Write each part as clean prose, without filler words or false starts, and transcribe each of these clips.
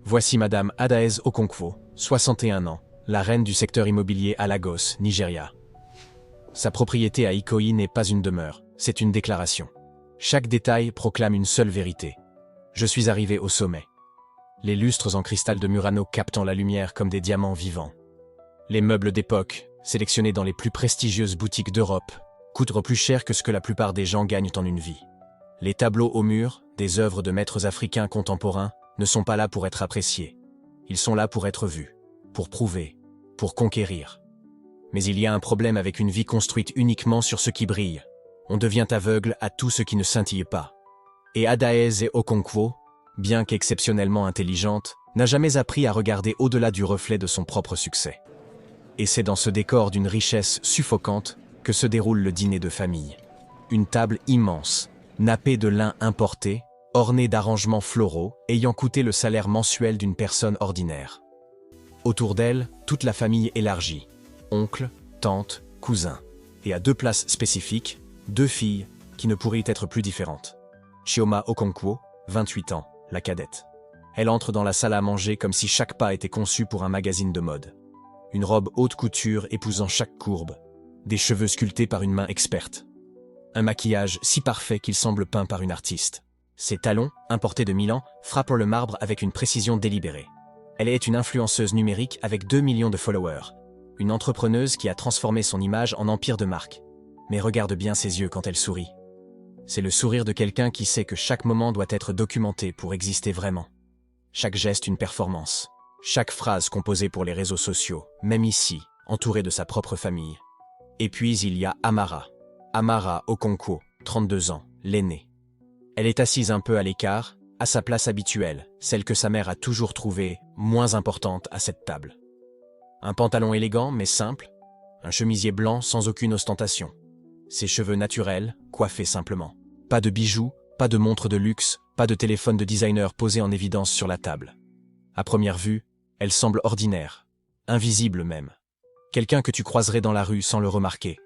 Voici Madame Adaeze Okonkwo, 61 ans, la reine du secteur immobilier à Lagos, Nigeria. Sa propriété à Ikoyi n'est pas une demeure, c'est une déclaration. Chaque détail proclame une seule vérité. Je suis arrivé au sommet. Les lustres en cristal de Murano captant la lumière comme des diamants vivants. Les meubles d'époque, sélectionnés dans les plus prestigieuses boutiques d'Europe, coûtent plus cher que ce que la plupart des gens gagnent en une vie. Les tableaux au mur, des œuvres de maîtres africains contemporains, ne sont pas là pour être appréciés. Ils sont là pour être vus, pour prouver, pour conquérir. Mais il y a un problème avec une vie construite uniquement sur ce qui brille. On devient aveugle à tout ce qui ne scintille pas. Et Adaeze Okonkwo, bien qu'exceptionnellement intelligente, n'a jamais appris à regarder au-delà du reflet de son propre succès. Et c'est dans ce décor d'une richesse suffocante que se déroule le dîner de famille. Une table immense, nappée de lin importé, ornée d'arrangements floraux, ayant coûté le salaire mensuel d'une personne ordinaire. Autour d'elle, toute la famille élargie, oncles, tantes, cousins. Et à 2 places spécifiques, 2 filles qui ne pourraient être plus différentes. Chioma Okonkwo, 28 ans, la cadette. Elle entre dans la salle à manger comme si chaque pas était conçu pour un magazine de mode. Une robe haute couture épousant chaque courbe, des cheveux sculptés par une main experte. Un maquillage si parfait qu'il semble peint par une artiste. Ses talons, importés de Milan, frappent le marbre avec une précision délibérée. Elle est une influenceuse numérique avec 2 millions de followers. Une entrepreneuse qui a transformé son image en empire de marque. Mais regarde bien ses yeux quand elle sourit. C'est le sourire de quelqu'un qui sait que chaque moment doit être documenté pour exister vraiment. Chaque geste une performance. Chaque phrase composée pour les réseaux sociaux, même ici, entourée de sa propre famille. Et puis il y a Amara. Amara Okonkwo, 32 ans, l'aînée. Elle est assise un peu à l'écart, à sa place habituelle, celle que sa mère a toujours trouvée moins importante à cette table. Un pantalon élégant mais simple, un chemisier blanc sans aucune ostentation. Ses cheveux naturels, coiffés simplement. Pas de bijoux, pas de montre de luxe, pas de téléphone de designer posé en évidence sur la table. À première vue, elle semble ordinaire, invisible même. Quelqu'un que tu croiserais dans la rue sans le remarquer.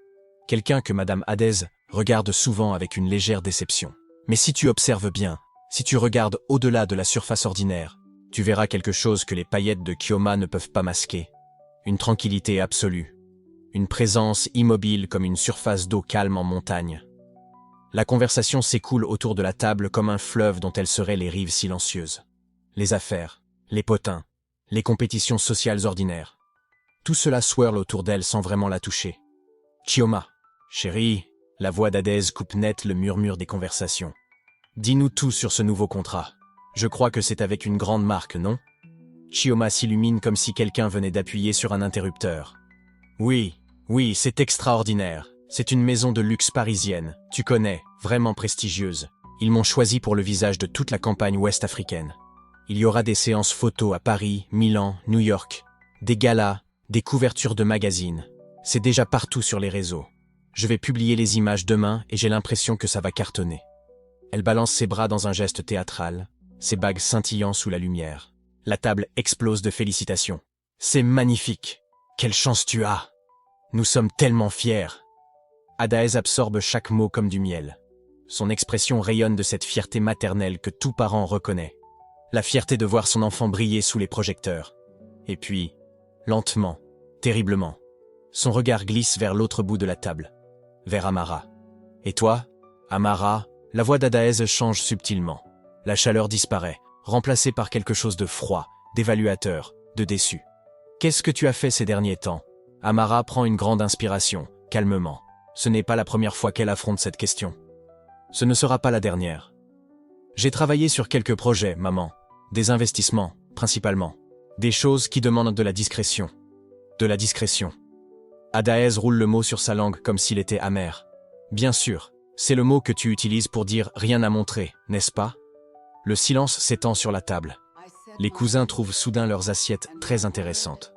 Quelqu'un que Madame Adaeze regarde souvent avec une légère déception. Mais si tu observes bien, si tu regardes au-delà de la surface ordinaire, tu verras quelque chose que les paillettes de Chioma ne peuvent pas masquer. Une tranquillité absolue. Une présence immobile comme une surface d'eau calme en montagne. La conversation s'écoule autour de la table comme un fleuve dont elles seraient les rives silencieuses. Les affaires, les potins, les compétitions sociales ordinaires. Tout cela swirle autour d'elle sans vraiment la toucher. Chioma, chérie, la voix d'Adaeze coupe net le murmure des conversations. Dis-nous tout sur ce nouveau contrat. Je crois que c'est avec une grande marque, non? Chioma s'illumine comme si quelqu'un venait d'appuyer sur un interrupteur. Oui, c'est extraordinaire. C'est une maison de luxe parisienne, tu connais, vraiment prestigieuse. Ils m'ont choisi pour le visage de toute la campagne ouest africaine. Il y aura des séances photos à Paris, Milan, New York, des galas, des couvertures de magazines. C'est déjà partout sur les réseaux. Je vais publier les images demain et j'ai l'impression que ça va cartonner. Elle balance ses bras dans un geste théâtral, ses bagues scintillant sous la lumière. La table explose de félicitations. C'est magnifique! Quelle chance tu as! Nous sommes tellement fiers! Adaeze absorbe chaque mot comme du miel. Son expression rayonne de cette fierté maternelle que tout parent reconnaît. La fierté de voir son enfant briller sous les projecteurs. Et puis, lentement, terriblement, son regard glisse vers l'autre bout de la table, vers Amara. Et toi, Amara, la voix d'Adaeze change subtilement. La chaleur disparaît, remplacée par quelque chose de froid, d'évaluateur, de déçu. Qu'est-ce que tu as fait ces derniers temps? Amara prend une grande inspiration, calmement. Ce n'est pas la première fois qu'elle affronte cette question. Ce ne sera pas la dernière. J'ai travaillé sur quelques projets, maman. Des investissements, principalement. Des choses qui demandent de la discrétion. De la discrétion. Adaeze roule le mot sur sa langue comme s'il était amer. Bien sûr, c'est le mot que tu utilises pour dire rien à montrer, n'est-ce pas? Le silence s'étend sur la table. Les cousins trouvent soudain leurs assiettes très intéressantes.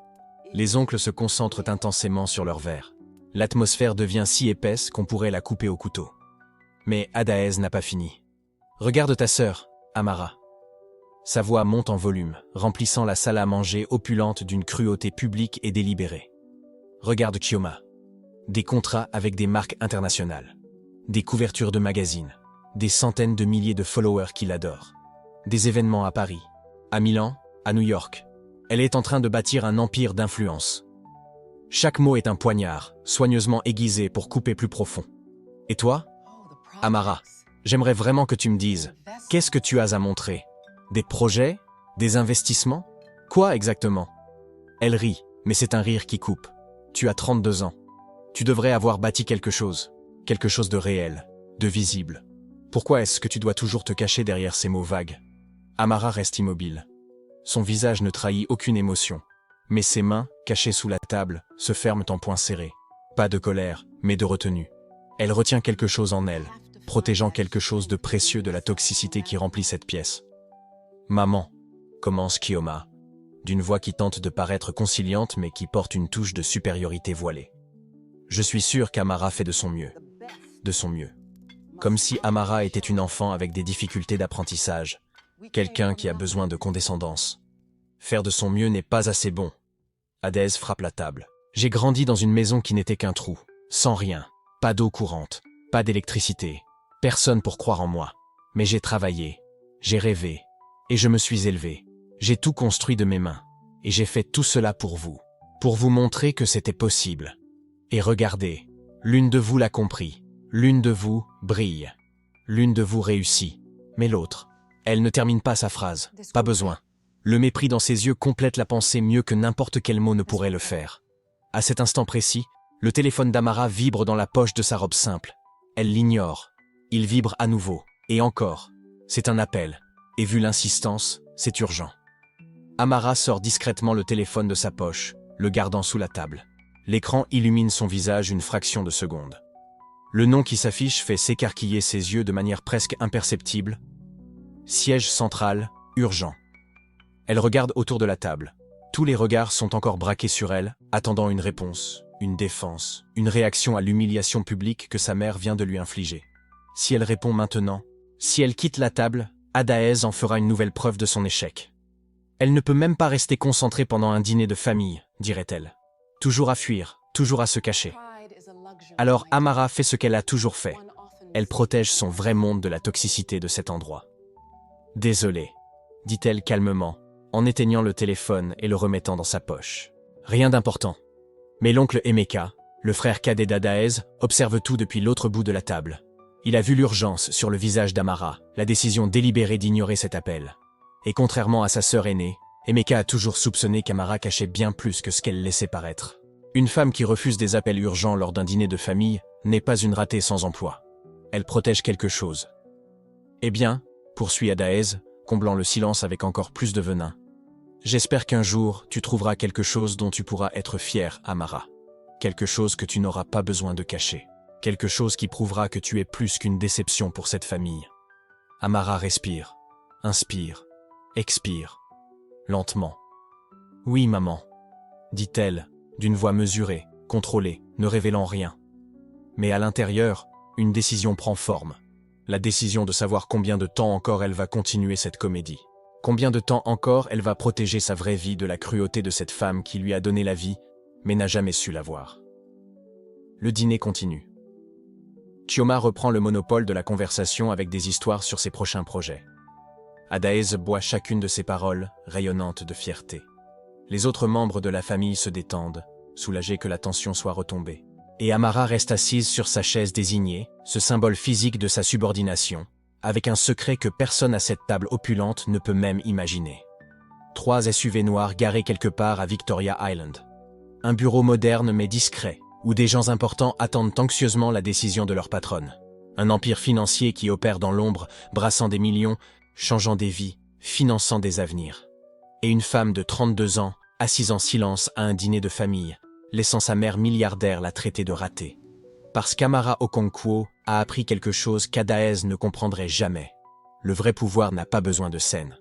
Les oncles se concentrent intensément sur leurs verres. L'atmosphère devient si épaisse qu'on pourrait la couper au couteau. Mais Adaeze n'a pas fini. Regarde ta sœur, Amara. Sa voix monte en volume, remplissant la salle à manger opulente d'une cruauté publique et délibérée. Regarde Chioma. Des contrats avec des marques internationales. Des couvertures de magazines. Des centaines de milliers de followers qui l'adorent. Des événements à Paris, à Milan, à New York. Elle est en train de bâtir un empire d'influence. Chaque mot est un poignard, soigneusement aiguisé pour couper plus profond. Et toi, Amara, j'aimerais vraiment que tu me dises, qu'est-ce que tu as à montrer? Des projets? Des investissements? Quoi exactement? Elle rit, mais c'est un rire qui coupe. Tu as 32 ans. Tu devrais avoir bâti quelque chose de réel, de visible. Pourquoi est-ce que tu dois toujours te cacher derrière ces mots vagues? Amara reste immobile. Son visage ne trahit aucune émotion, mais ses mains, cachées sous la table, se ferment en poings serrés. Pas de colère, mais de retenue. Elle retient quelque chose en elle, protégeant quelque chose de précieux de la toxicité qui remplit cette pièce. « Maman », commence Kioma, d'une voix qui tente de paraître conciliante mais qui porte une touche de supériorité voilée. Je suis sûr qu'Amara fait de son mieux. De son mieux. Comme si Amara était une enfant avec des difficultés d'apprentissage, quelqu'un qui a besoin de condescendance. Faire de son mieux n'est pas assez bon. Hadès frappe la table. J'ai grandi dans une maison qui n'était qu'un trou, sans rien, pas d'eau courante, pas d'électricité, personne pour croire en moi. Mais j'ai travaillé, j'ai rêvé, et je me suis élevé. J'ai tout construit de mes mains, et j'ai fait tout cela pour vous montrer que c'était possible. Et regardez, l'une de vous l'a compris, l'une de vous brille, l'une de vous réussit, mais l'autre, elle ne termine pas sa phrase, pas besoin. Le mépris dans ses yeux complète la pensée mieux que n'importe quel mot ne pourrait le faire. À cet instant précis, le téléphone d'Amara vibre dans la poche de sa robe simple. Elle l'ignore. Il vibre à nouveau, et encore. C'est un appel, et vu l'insistance, c'est urgent. Amara sort discrètement le téléphone de sa poche, le gardant sous la table. L'écran illumine son visage une fraction de seconde. Le nom qui s'affiche fait s'écarquiller ses yeux de manière presque imperceptible. Siège central, urgent. Elle regarde autour de la table. Tous les regards sont encore braqués sur elle, attendant une réponse, une défense, une réaction à l'humiliation publique que sa mère vient de lui infliger. Si elle répond maintenant, si elle quitte la table, Hadès en fera une nouvelle preuve de son échec. Elle ne peut même pas rester concentrée pendant un dîner de famille, dirait-elle. Toujours à fuir, toujours à se cacher. Alors Amara fait ce qu'elle a toujours fait. Elle protège son vrai monde de la toxicité de cet endroit. « Désolée », dit-elle calmement, en éteignant le téléphone et le remettant dans sa poche. Rien d'important. Mais l'oncle Emeka, le frère cadet d'Hadès, observe tout depuis l'autre bout de la table. Il a vu l'urgence sur le visage d'Amara, la décision délibérée d'ignorer cet appel. Et contrairement à sa sœur aînée, Emeka a toujours soupçonné qu'Amara cachait bien plus que ce qu'elle laissait paraître. Une femme qui refuse des appels urgents lors d'un dîner de famille n'est pas une ratée sans emploi. Elle protège quelque chose. Eh bien, poursuit Hadès, comblant le silence avec encore plus de venin. J'espère qu'un jour, tu trouveras quelque chose dont tu pourras être fier, Amara. Quelque chose que tu n'auras pas besoin de cacher. Quelque chose qui prouvera que tu es plus qu'une déception pour cette famille. Amara respire, inspire, expire, lentement. Oui, maman, dit-elle, d'une voix mesurée, contrôlée, ne révélant rien. Mais à l'intérieur, une décision prend forme. La décision de savoir combien de temps encore elle va continuer cette comédie. Combien de temps encore elle va protéger sa vraie vie de la cruauté de cette femme qui lui a donné la vie, mais n'a jamais su la voir. Le dîner continue. Chioma reprend le monopole de la conversation avec des histoires sur ses prochains projets. Hadès boit chacune de ses paroles, rayonnantes de fierté. Les autres membres de la famille se détendent, soulagés que la tension soit retombée. Et Amara reste assise sur sa chaise désignée, ce symbole physique de sa subordination, avec un secret que personne à cette table opulente ne peut même imaginer. 3 SUV noirs garés quelque part à Victoria Island. Un bureau moderne mais discret, où des gens importants attendent anxieusement la décision de leur patronne. Un empire financier qui opère dans l'ombre, brassant des millions, changeant des vies, finançant des avenirs. Et une femme de 32 ans, assise en silence à un dîner de famille, laissant sa mère milliardaire la traiter de ratée. Parce qu'Amara Okonkwo a appris quelque chose qu'Hadès ne comprendrait jamais. Le vrai pouvoir n'a pas besoin de scène.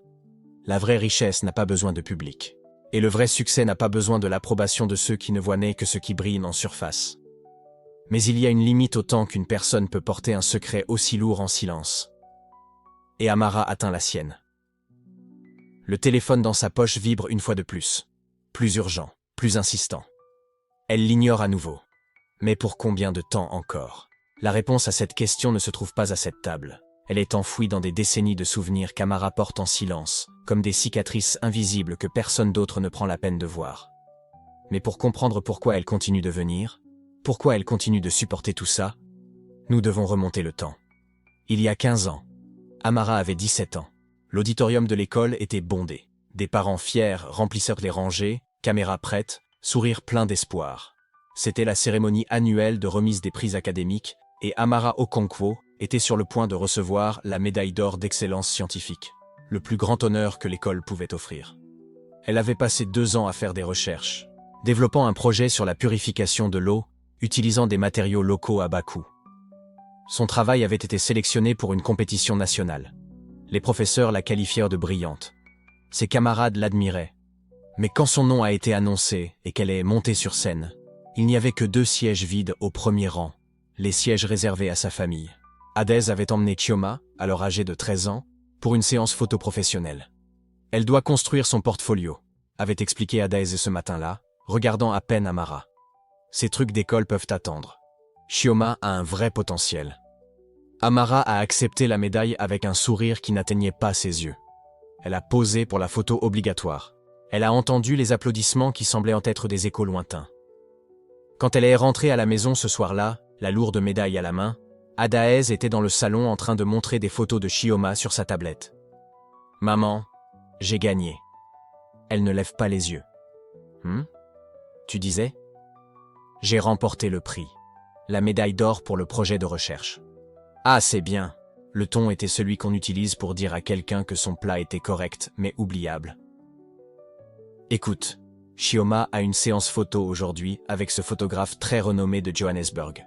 La vraie richesse n'a pas besoin de public. Et le vrai succès n'a pas besoin de l'approbation de ceux qui ne voient que ce qui brille en surface. Mais il y a une limite au temps qu'une personne peut porter un secret aussi lourd en silence. Et Amara atteint la sienne. Le téléphone dans sa poche vibre une fois de plus. Plus urgent, plus insistant. Elle l'ignore à nouveau. Mais pour combien de temps encore? La réponse à cette question ne se trouve pas à cette table. Elle est enfouie dans des décennies de souvenirs qu'Amara porte en silence, comme des cicatrices invisibles que personne d'autre ne prend la peine de voir. Mais pour comprendre pourquoi elle continue de venir, pourquoi elle continue de supporter tout ça, nous devons remonter le temps. Il y a 15 ans, Amara avait 17 ans. L'auditorium de l'école était bondé. Des parents fiers remplissèrent les rangées, caméras prêtes, sourires pleins d'espoir. C'était la cérémonie annuelle de remise des prix académiques et Amara Okonkwo était sur le point de recevoir la médaille d'or d'excellence scientifique, le plus grand honneur que l'école pouvait offrir. Elle avait passé 2 ans à faire des recherches, développant un projet sur la purification de l'eau, utilisant des matériaux locaux à bas coût. Son travail avait été sélectionné pour une compétition nationale. Les professeurs la qualifièrent de brillante. Ses camarades l'admiraient. Mais quand son nom a été annoncé et qu'elle est montée sur scène, il n'y avait que 2 sièges vides au premier rang, les sièges réservés à sa famille. Hadès avait emmené Chioma, alors âgée de 13 ans, pour une séance photo professionnelle. Elle doit construire son portfolio, avait expliqué Hadès ce matin-là, regardant à peine Amara. Ces trucs d'école peuvent attendre. Chioma a un vrai potentiel. Amara a accepté la médaille avec un sourire qui n'atteignait pas ses yeux. Elle a posé pour la photo obligatoire. Elle a entendu les applaudissements qui semblaient en être des échos lointains. Quand elle est rentrée à la maison ce soir-là, la lourde médaille à la main, Hadès était dans le salon en train de montrer des photos de Chioma sur sa tablette. « Maman, j'ai gagné. » Elle ne lève pas les yeux. « Tu disais ?»« J'ai remporté le prix. La médaille d'or pour le projet de recherche. » « Ah, c'est bien. » Le ton était celui qu'on utilise pour dire à quelqu'un que son plat était correct mais oubliable. « Écoute, Chioma a une séance photo aujourd'hui avec ce photographe très renommé de Johannesburg.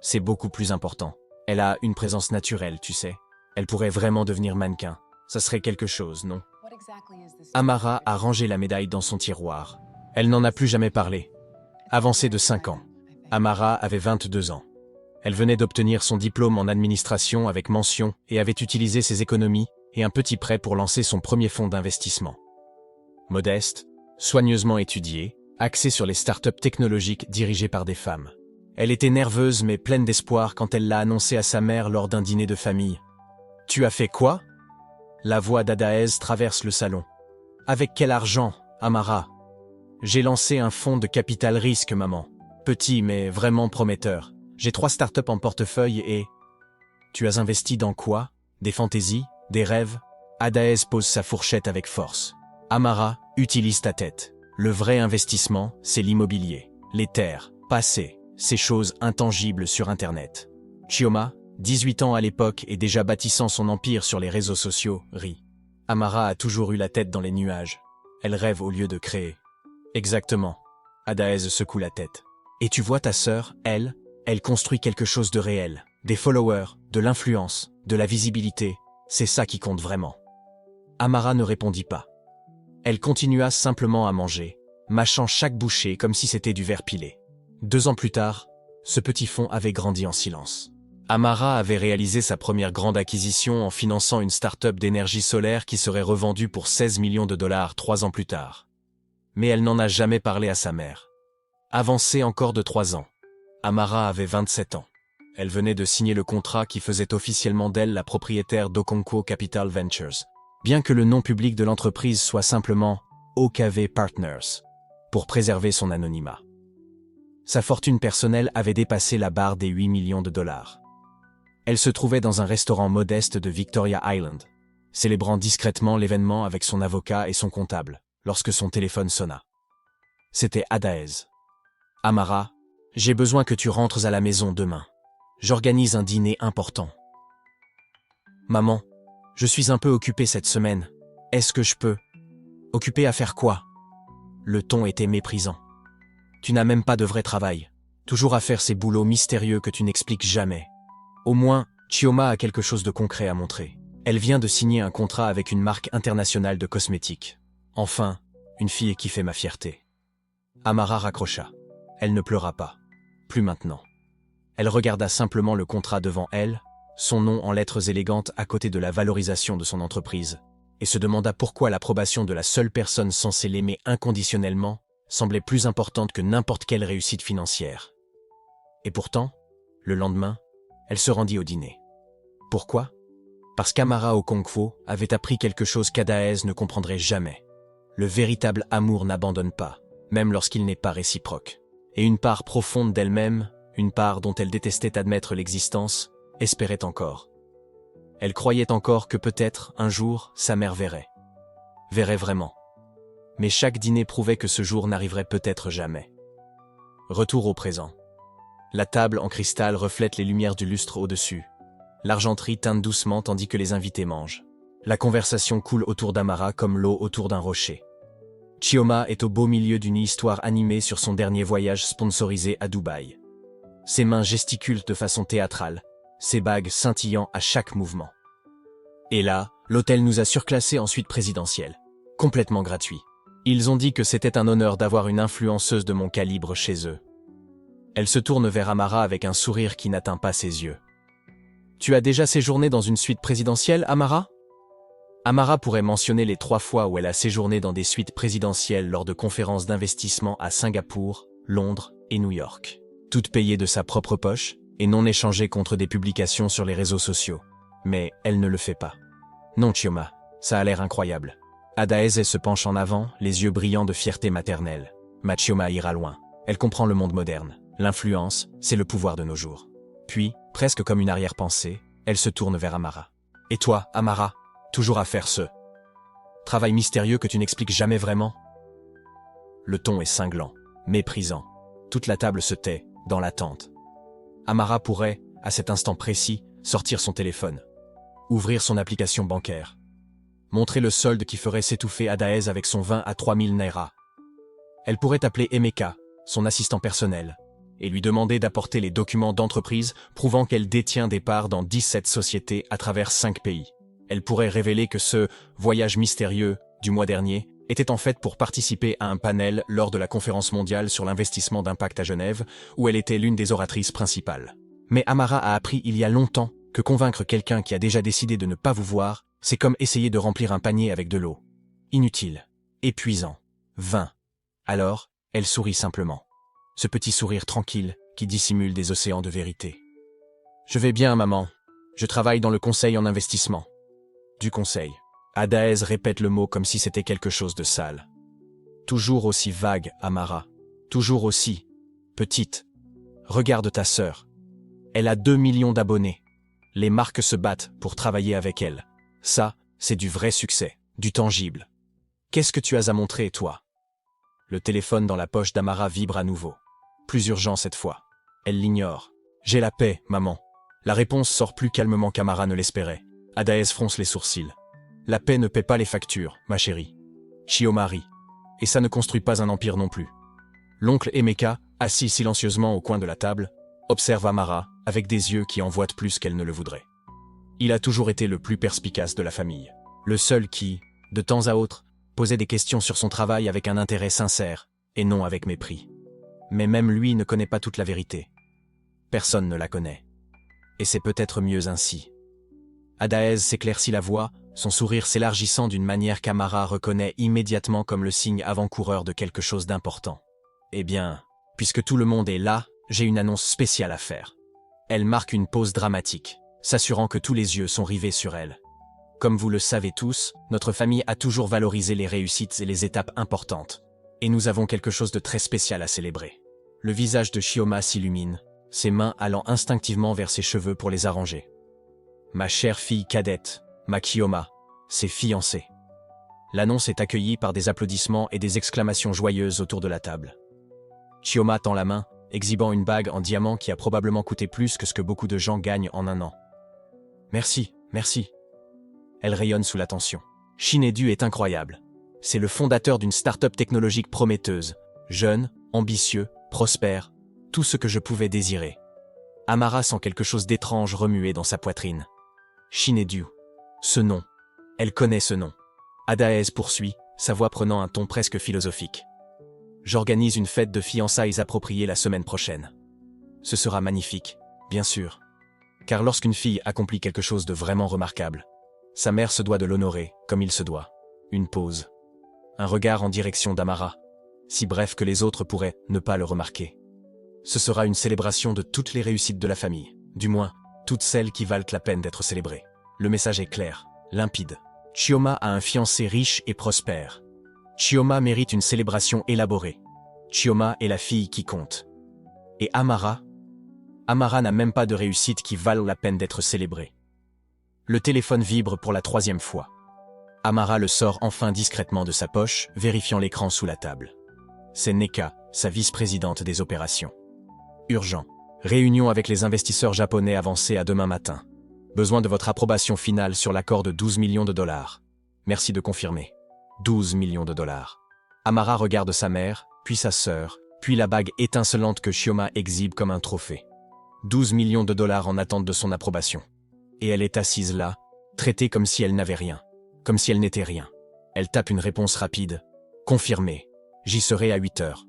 C'est beaucoup plus important. Elle a une présence naturelle, tu sais. Elle pourrait vraiment devenir mannequin. Ça serait quelque chose, non ? Amara a rangé la médaille dans son tiroir. Elle n'en a plus jamais parlé. Avancée de 5 ans. Amara avait 22 ans. Elle venait d'obtenir son diplôme en administration avec mention et avait utilisé ses économies et un petit prêt pour lancer son premier fonds d'investissement. Modeste, soigneusement étudiée, axée sur les startups technologiques dirigées par des femmes. Elle était nerveuse mais pleine d'espoir quand elle l'a annoncé à sa mère lors d'un dîner de famille. « Tu as fait quoi ?» La voix d'Hadès traverse le salon. « Avec quel argent, Amara ?»« J'ai lancé un fonds de capital risque, maman. Petit mais vraiment prometteur. J'ai 3 startups en portefeuille et... » « Tu as investi dans quoi? Des fantaisies? Des rêves ?» Hadès pose sa fourchette avec force. « Amara, utilise ta tête. Le vrai investissement, c'est l'immobilier. Les terres, passées, ces choses intangibles sur Internet. » Chioma, 18 ans à l'époque et déjà bâtissant son empire sur les réseaux sociaux, rit. Amara a toujours eu la tête dans les nuages. Elle rêve au lieu de créer. Exactement. Hadès secoue la tête. Et tu vois ta sœur, elle construit quelque chose de réel. Des followers, de l'influence, de la visibilité. C'est ça qui compte vraiment. Amara ne répondit pas. Elle continua simplement à manger, mâchant chaque bouchée comme si c'était du verre pilé. 2 ans plus tard, ce petit fonds avait grandi en silence. Amara avait réalisé sa première grande acquisition en finançant une start-up d'énergie solaire qui serait revendue pour 16 millions de dollars 3 ans plus tard. Mais elle n'en a jamais parlé à sa mère. Avancée encore de 3 ans. Amara avait 27 ans. Elle venait de signer le contrat qui faisait officiellement d'elle la propriétaire d'Okonkwo Capital Ventures, bien que le nom public de l'entreprise soit simplement OKV Partners, pour préserver son anonymat. Sa fortune personnelle avait dépassé la barre des 8 millions de dollars. Elle se trouvait dans un restaurant modeste de Victoria Island, célébrant discrètement l'événement avec son avocat et son comptable, lorsque son téléphone sonna. C'était Hadès. « Amara, j'ai besoin que tu rentres à la maison demain. J'organise un dîner important. »« Maman, je suis un peu occupée cette semaine. Est-ce que je peux ? » ?»« Occupée à faire quoi ?» Le ton était méprisant. « Tu n'as même pas de vrai travail. Toujours à faire ces boulots mystérieux que tu n'expliques jamais. Au moins, Chioma a quelque chose de concret à montrer. Elle vient de signer un contrat avec une marque internationale de cosmétiques. Enfin, une fille qui fait ma fierté. » Amara raccrocha. Elle ne pleura pas. Plus maintenant. Elle regarda simplement le contrat devant elle, son nom en lettres élégantes à côté de la valorisation de son entreprise, et se demanda pourquoi l'approbation de la seule personne censée l'aimer inconditionnellement semblait plus importante que n'importe quelle réussite financière. Et pourtant, le lendemain, elle se rendit au dîner. Pourquoi ? Parce qu'Amara Okonkwo avait appris quelque chose qu'Adaez ne comprendrait jamais. Le véritable amour n'abandonne pas, même lorsqu'il n'est pas réciproque. Et une part profonde d'elle-même, une part dont elle détestait admettre l'existence, espérait encore. Elle croyait encore que peut-être, un jour, sa mère verrait. Verrait vraiment. Mais chaque dîner prouvait que ce jour n'arriverait peut-être jamais. Retour au présent. La table en cristal reflète les lumières du lustre au-dessus. L'argenterie teinte doucement tandis que les invités mangent. La conversation coule autour d'Amara comme l'eau autour d'un rocher. Chioma est au beau milieu d'une histoire animée sur son dernier voyage sponsorisé à Dubaï. Ses mains gesticulent de façon théâtrale, ses bagues scintillant à chaque mouvement. Et là, l'hôtel nous a surclassés en suite présidentielle. Complètement gratuit. Ils ont dit que c'était un honneur d'avoir une influenceuse de mon calibre chez eux. Elle se tourne vers Amara avec un sourire qui n'atteint pas ses yeux. Tu as déjà séjourné dans une suite présidentielle, Amara ? Amara pourrait mentionner les 3 fois où elle a séjourné dans des suites présidentielles lors de conférences d'investissement à Singapour, Londres et New York. Toutes payées de sa propre poche et non échangées contre des publications sur les réseaux sociaux. Mais elle ne le fait pas. Non, Chioma, ça a l'air incroyable. Adaeze se penche en avant, les yeux brillants de fierté maternelle. Ma Chioma ira loin. Elle comprend le monde moderne. L'influence, c'est le pouvoir de nos jours. Puis, presque comme une arrière-pensée, elle se tourne vers Amara. Et toi, Amara, toujours à faire ce travail mystérieux que tu n'expliques jamais vraiment ? Le ton est cinglant, méprisant. Toute la table se tait, dans l'attente. Amara pourrait, à cet instant précis, sortir son téléphone, ouvrir son application bancaire, montrer le solde qui ferait s'étouffer Adaez avec son 20 à 3000 naira. Elle pourrait appeler Emeka, son assistant personnel, et lui demander d'apporter les documents d'entreprise prouvant qu'elle détient des parts dans 17 sociétés à travers 5 pays. Elle pourrait révéler que ce voyage mystérieux du mois dernier était en fait pour participer à un panel lors de la conférence mondiale sur l'investissement d'impact à Genève, où elle était l'une des oratrices principales. Mais Amara a appris il y a longtemps que convaincre quelqu'un qui a déjà décidé de ne pas vous voir, c'est comme essayer de remplir un panier avec de l'eau. Inutile, épuisant, vain. Alors, elle sourit simplement. Ce petit sourire tranquille qui dissimule des océans de vérité. Je vais bien, maman. Je travaille dans le conseil en investissement. Du conseil. Adaez répète le mot comme si c'était quelque chose de sale. Toujours aussi vague, Amara. Toujours aussi petite. Regarde ta sœur. Elle a 2 millions d'abonnés. Les marques se battent pour travailler avec elle. Ça, c'est du vrai succès, du tangible. Qu'est-ce que tu as à montrer, toi ? Le téléphone dans la poche d'Amara vibre à nouveau. Plus urgent cette fois. Elle l'ignore. J'ai la paix, maman. La réponse sort plus calmement qu'Amara ne l'espérait. Adaez fronce les sourcils. La paix ne paie pas les factures, ma chérie. Chioma rit. Et ça ne construit pas un empire non plus. L'oncle Emeka, assis silencieusement au coin de la table, observe Amara avec des yeux qui envoient plus qu'elle ne le voudrait. Il a toujours été le plus perspicace de la famille. Le seul qui, de temps à autre, posait des questions sur son travail avec un intérêt sincère, et non avec mépris. Mais même lui ne connaît pas toute la vérité. Personne ne la connaît. Et c'est peut-être mieux ainsi. Adaez s'éclaircit la voix, son sourire s'élargissant d'une manière qu'Amara reconnaît immédiatement comme le signe avant-coureur de quelque chose d'important. Eh bien, puisque tout le monde est là, j'ai une annonce spéciale à faire. Elle marque une pause dramatique, s'assurant que tous les yeux sont rivés sur elle. Comme vous le savez tous, notre famille a toujours valorisé les réussites et les étapes importantes. Et nous avons quelque chose de très spécial à célébrer. Le visage de Chioma s'illumine, ses mains allant instinctivement vers ses cheveux pour les arranger. Ma chère fille cadette, ma Chioma, c'est fiancée. L'annonce est accueillie par des applaudissements et des exclamations joyeuses autour de la table. Chioma tend la main, exhibant une bague en diamant qui a probablement coûté plus que ce que beaucoup de gens gagnent en un an. Merci, merci. Elle rayonne sous l'attention. Chinedu est incroyable. C'est le fondateur d'une start-up technologique prometteuse, jeune, ambitieux, prospère, tout ce que je pouvais désirer. Amara sent quelque chose d'étrange remuer dans sa poitrine. Chinedu. Ce nom. Elle connaît ce nom. Adaez poursuit, sa voix prenant un ton presque philosophique. J'organise une fête de fiançailles appropriée la semaine prochaine. Ce sera magnifique, bien sûr. Car lorsqu'une fille accomplit quelque chose de vraiment remarquable, sa mère se doit de l'honorer, comme il se doit. Une pause. Un regard en direction d'Amara, si bref que les autres pourraient ne pas le remarquer. Ce sera une célébration de toutes les réussites de la famille, du moins, toutes celles qui valent la peine d'être célébrées. Le message est clair, limpide. Chioma a un fiancé riche et prospère. Chioma mérite une célébration élaborée. Chioma est la fille qui compte. Et Amara n'a même pas de réussite qui valent la peine d'être célébrée. Le téléphone vibre pour la 3e fois. Amara le sort enfin discrètement de sa poche, vérifiant l'écran sous la table. C'est Neka, sa vice-présidente des opérations. Urgent. Réunion avec les investisseurs japonais avancée à demain matin. Besoin de votre approbation finale sur l'accord de 12 millions de dollars. Merci de confirmer. 12 millions de dollars. Amara regarde sa mère, puis sa sœur, puis la bague étincelante que Chioma exhibe comme un trophée. 12 millions de dollars en attente de son approbation. Et elle est assise là, traitée comme si elle n'avait rien, comme si elle n'était rien. Elle tape une réponse rapide. Confirmé. J'y serai à 8 heures.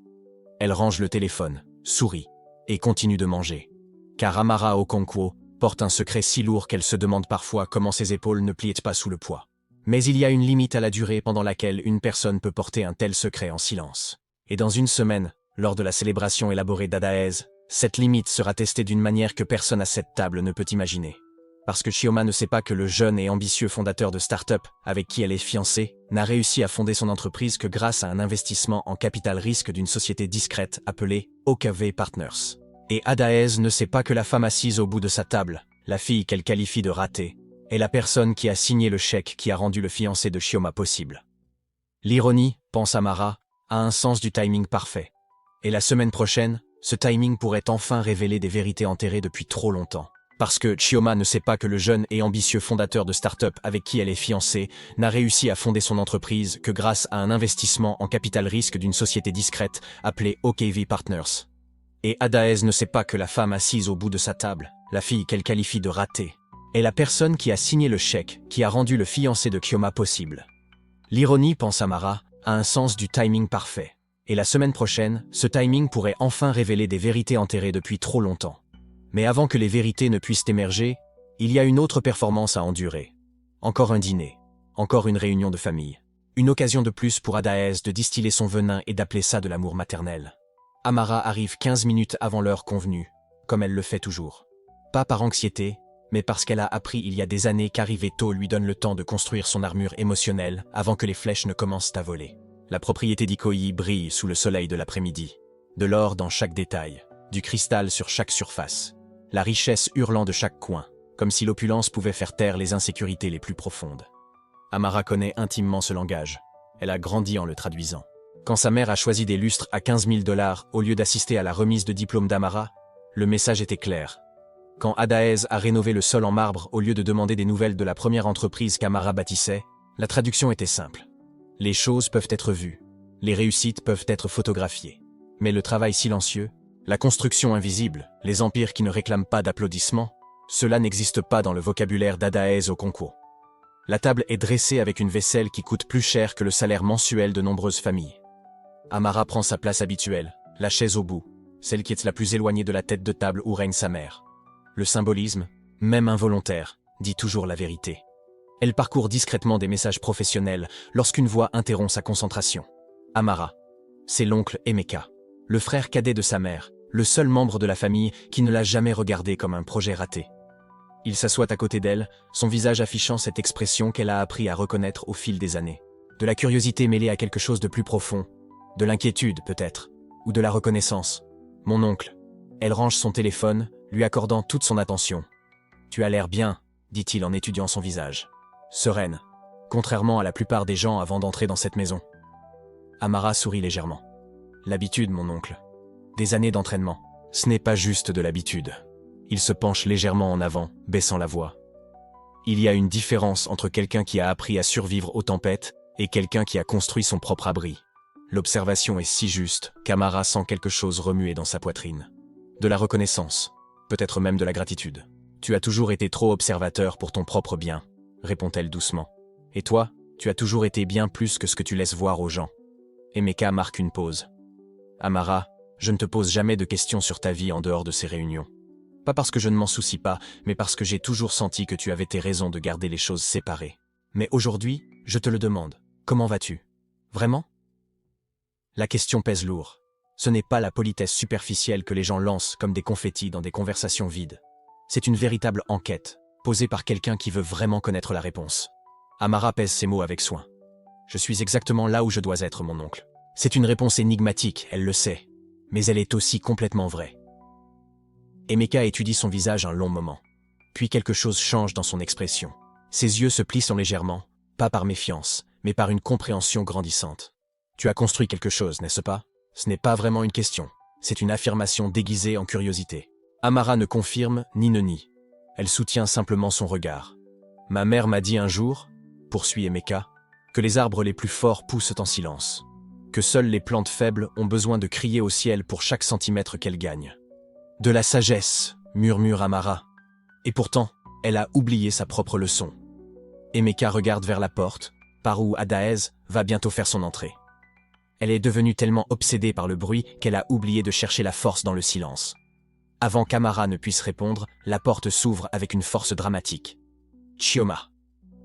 Elle range le téléphone, sourit, et continue de manger. Car Amara Okonkwo porte un secret si lourd qu'elle se demande parfois comment ses épaules ne plient pas sous le poids. Mais il y a une limite à la durée pendant laquelle une personne peut porter un tel secret en silence. Et dans une semaine, lors de la célébration élaborée d'Adaez, cette limite sera testée d'une manière que personne à cette table ne peut imaginer. Parce que Chioma ne sait pas que le jeune et ambitieux fondateur de start-up, avec qui elle est fiancée, n'a réussi à fonder son entreprise que grâce à un investissement en capital risque d'une société discrète appelée OKV Partners. Et Adaez ne sait pas que la femme assise au bout de sa table, la fille qu'elle qualifie de ratée, est la personne qui a signé le chèque qui a rendu le fiancé de Chioma possible. L'ironie, pense Amara, a un sens du timing parfait. Et la semaine prochaine, ce timing pourrait enfin révéler des vérités enterrées depuis trop longtemps. Parce que Chioma ne sait pas que le jeune et ambitieux fondateur de start-up avec qui elle est fiancée n'a réussi à fonder son entreprise que grâce à un investissement en capital risque d'une société discrète appelée OKV Partners. Et Adaez ne sait pas que la femme assise au bout de sa table, la fille qu'elle qualifie de ratée, est la personne qui a signé le chèque qui a rendu le fiancé de Chioma possible. L'ironie, pense Amara, a un sens du timing parfait. Et la semaine prochaine, ce timing pourrait enfin révéler des vérités enterrées depuis trop longtemps. Mais avant que les vérités ne puissent émerger, il y a une autre performance à endurer. Encore un dîner. Encore une réunion de famille. Une occasion de plus pour Adaez de distiller son venin et d'appeler ça de l'amour maternel. Amara arrive 15 minutes avant l'heure convenue, comme elle le fait toujours. Pas par anxiété, mais parce qu'elle a appris il y a des années qu'arriver tôt lui donne le temps de construire son armure émotionnelle avant que les flèches ne commencent à voler. La propriété d'Ikoyi brille sous le soleil de l'après-midi. De l'or dans chaque détail, du cristal sur chaque surface. La richesse hurlant de chaque coin, comme si l'opulence pouvait faire taire les insécurités les plus profondes. Amara connaît intimement ce langage. Elle a grandi en le traduisant. Quand sa mère a choisi des lustres à 15 000 $ au lieu d'assister à la remise de diplôme d'Amara, le message était clair. Quand Adaez a rénové le sol en marbre au lieu de demander des nouvelles de la première entreprise qu'Amara bâtissait, la traduction était simple. Les choses peuvent être vues, les réussites peuvent être photographiées. Mais le travail silencieux, la construction invisible, les empires qui ne réclament pas d'applaudissements, cela n'existe pas dans le vocabulaire d'Adaez Okonkwo. La table est dressée avec une vaisselle qui coûte plus cher que le salaire mensuel de nombreuses familles. Amara prend sa place habituelle, la chaise au bout, celle qui est la plus éloignée de la tête de table où règne sa mère. Le symbolisme, même involontaire, dit toujours la vérité. Elle parcourt discrètement des messages professionnels lorsqu'une voix interrompt sa concentration. Amara. C'est l'oncle Emeka, le frère cadet de sa mère, le seul membre de la famille qui ne l'a jamais regardé comme un projet raté. Il s'assoit à côté d'elle, son visage affichant cette expression qu'elle a appris à reconnaître au fil des années. De la curiosité mêlée à quelque chose de plus profond, de l'inquiétude peut-être, ou de la reconnaissance. Mon oncle. Elle range son téléphone, lui accordant toute son attention. Tu as l'air bien, dit-il en étudiant son visage. Sereine, contrairement à la plupart des gens avant d'entrer dans cette maison. Amara sourit légèrement. L'habitude, mon oncle. Des années d'entraînement. Ce n'est pas juste de l'habitude. Il se penche légèrement en avant, baissant la voix. Il y a une différence entre quelqu'un qui a appris à survivre aux tempêtes et quelqu'un qui a construit son propre abri. L'observation est si juste qu'Amara sent quelque chose remuer dans sa poitrine. De la reconnaissance, peut-être même de la gratitude. Tu as toujours été trop observateur pour ton propre bien, répond-elle doucement. Et toi, tu as toujours été bien plus que ce que tu laisses voir aux gens. Emeka marque une pause. Amara, je ne te pose jamais de questions sur ta vie en dehors de ces réunions. Pas parce que je ne m'en soucie pas, mais parce que j'ai toujours senti que tu avais tes raisons de garder les choses séparées. Mais aujourd'hui, je te le demande. Comment vas-tu? Vraiment? La question pèse lourd. Ce n'est pas la politesse superficielle que les gens lancent comme des confettis dans des conversations vides. C'est une véritable enquête, posée par quelqu'un qui veut vraiment connaître la réponse. Amara pèse ses mots avec soin. Je suis exactement là où je dois être, mon oncle. C'est une réponse énigmatique, elle le sait, mais elle est aussi complètement vraie. Emeka étudie son visage un long moment. Puis quelque chose change dans son expression. Ses yeux se plissent légèrement, pas par méfiance, mais par une compréhension grandissante. Tu as construit quelque chose, n'est-ce pas? Ce n'est pas vraiment une question. C'est une affirmation déguisée en curiosité. Amara ne confirme ni ne nie. Elle soutient simplement son regard. Ma mère m'a dit un jour, poursuit Emeka, que les arbres les plus forts poussent en silence. Que seules les plantes faibles ont besoin de crier au ciel pour chaque centimètre qu'elles gagnent. De la sagesse, murmure Amara. Et pourtant, elle a oublié sa propre leçon. Emeka regarde vers la porte, par où Adaez va bientôt faire son entrée. Elle est devenue tellement obsédée par le bruit qu'elle a oublié de chercher la force dans le silence. Avant qu'Amara ne puisse répondre, la porte s'ouvre avec une force dramatique. Chioma.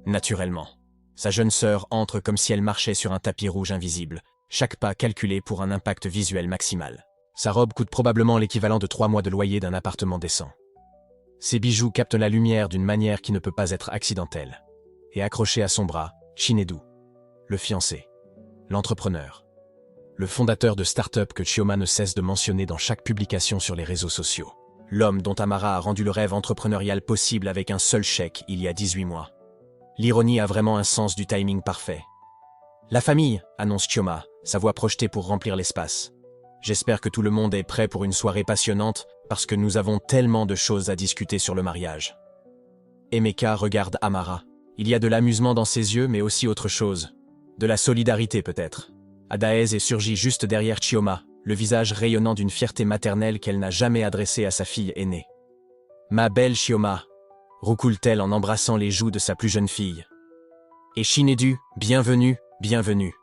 Naturellement. Sa jeune sœur entre comme si elle marchait sur un tapis rouge invisible, chaque pas calculé pour un impact visuel maximal. Sa robe coûte probablement l'équivalent de 3 mois de loyer d'un appartement décent. Ses bijoux captent la lumière d'une manière qui ne peut pas être accidentelle. Et accroché à son bras, Chinedu, le fiancé, l'entrepreneur, le fondateur de start-up que Chioma ne cesse de mentionner dans chaque publication sur les réseaux sociaux. L'homme dont Amara a rendu le rêve entrepreneurial possible avec un seul chèque il y a 18 mois. L'ironie a vraiment un sens du timing parfait. La famille, annonce Chioma, sa voix projetée pour remplir l'espace. J'espère que tout le monde est prêt pour une soirée passionnante parce que nous avons tellement de choses à discuter sur le mariage. Emeka regarde Amara. Il y a de l'amusement dans ses yeux, mais aussi autre chose. De la solidarité peut-être. Adaez est surgi juste derrière Chioma, le visage rayonnant d'une fierté maternelle qu'elle n'a jamais adressée à sa fille aînée. « Ma belle Chioma », roucoule-t-elle en embrassant les joues de sa plus jeune fille. Et Chinedu, bienvenue, bienvenue.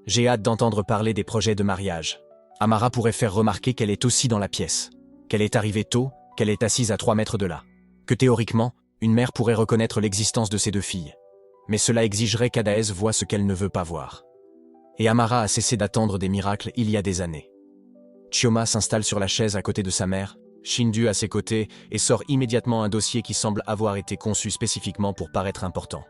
J'ai hâte d'entendre parler des projets de mariage. Amara pourrait faire remarquer qu'elle est aussi dans la pièce, qu'elle est arrivée tôt, qu'elle est assise à 3 mètres de là, que théoriquement, une mère pourrait reconnaître l'existence de ses 2 filles. Mais cela exigerait qu'Adaez voie ce qu'elle ne veut pas voir. Et Amara a cessé d'attendre des miracles il y a des années. Chioma s'installe sur la chaise à côté de sa mère, Shindu à ses côtés, et sort immédiatement un dossier qui semble avoir été conçu spécifiquement pour paraître important.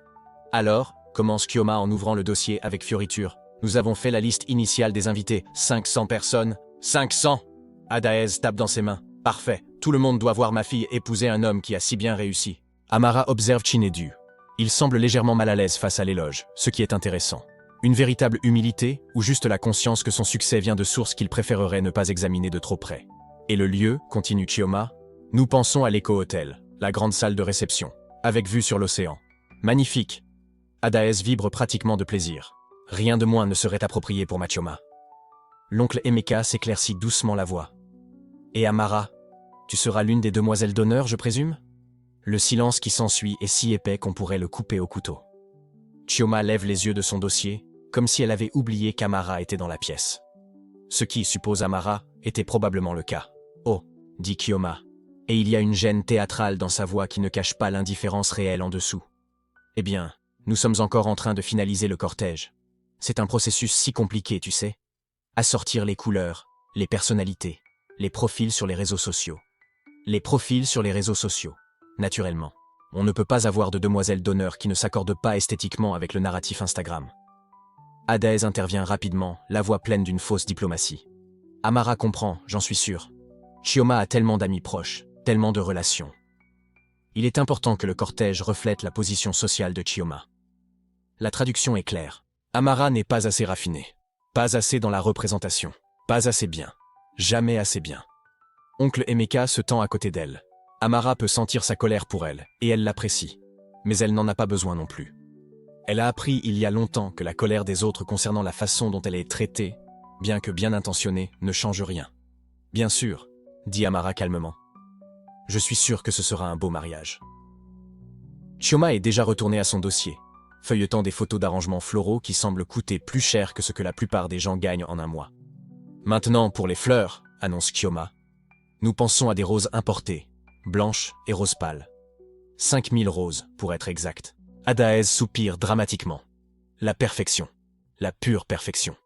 Alors, commence Chioma en ouvrant le dossier avec fioriture, nous avons fait la liste initiale des invités, 500 personnes. 500 Adaez tape dans ses mains. Parfait, tout le monde doit voir ma fille épouser un homme qui a si bien réussi. Amara observe Chinedu. Il semble légèrement mal à l'aise face à l'éloge, ce qui est intéressant. Une véritable humilité, ou juste la conscience que son succès vient de sources qu'il préférerait ne pas examiner de trop près. Et le lieu, continue Chioma, nous pensons à l'Eco-Hotel, la grande salle de réception, avec vue sur l'océan. Magnifique. Adaez vibre pratiquement de plaisir. Rien de moins ne serait approprié pour ma Chioma. L'oncle Emeka s'éclaircit doucement la voix. Et Amara, tu seras l'une des demoiselles d'honneur, je présume? Le silence qui s'ensuit est si épais qu'on pourrait le couper au couteau. Chioma lève les yeux de son dossier, comme si elle avait oublié qu'Amara était dans la pièce. Ce qui, suppose Amara, était probablement le cas. Oh, dit Chioma, et il y a une gêne théâtrale dans sa voix qui ne cache pas l'indifférence réelle en dessous. Eh bien, nous sommes encore en train de finaliser le cortège. C'est un processus si compliqué, tu sais. Assortir les couleurs, les personnalités, les profils sur les réseaux sociaux. Les profils sur les réseaux sociaux, naturellement. On ne peut pas avoir de demoiselle d'honneur qui ne s'accorde pas esthétiquement avec le narratif Instagram. Adaez intervient rapidement, la voix pleine d'une fausse diplomatie. Amara comprend, j'en suis sûr. Chioma a tellement d'amis proches, tellement de relations. Il est important que le cortège reflète la position sociale de Chioma. La traduction est claire. Amara n'est pas assez raffinée. Pas assez dans la représentation. Pas assez bien. Jamais assez bien. Oncle Emeka se tend à côté d'elle. Amara peut sentir sa colère pour elle, et elle l'apprécie. Mais elle n'en a pas besoin non plus. Elle a appris il y a longtemps que la colère des autres concernant la façon dont elle est traitée, bien que bien intentionnée, ne change rien. Bien sûr, dit Amara calmement. Je suis sûr que ce sera un beau mariage. Chioma est déjà retournée à son dossier, feuilletant des photos d'arrangements floraux qui semblent coûter plus cher que ce que la plupart des gens gagnent en un mois. Maintenant, pour les fleurs, annonce Chioma, nous pensons à des roses importées, blanches et roses pâles. 5000 roses, pour être exact. Adaez soupire dramatiquement. La perfection. La pure perfection.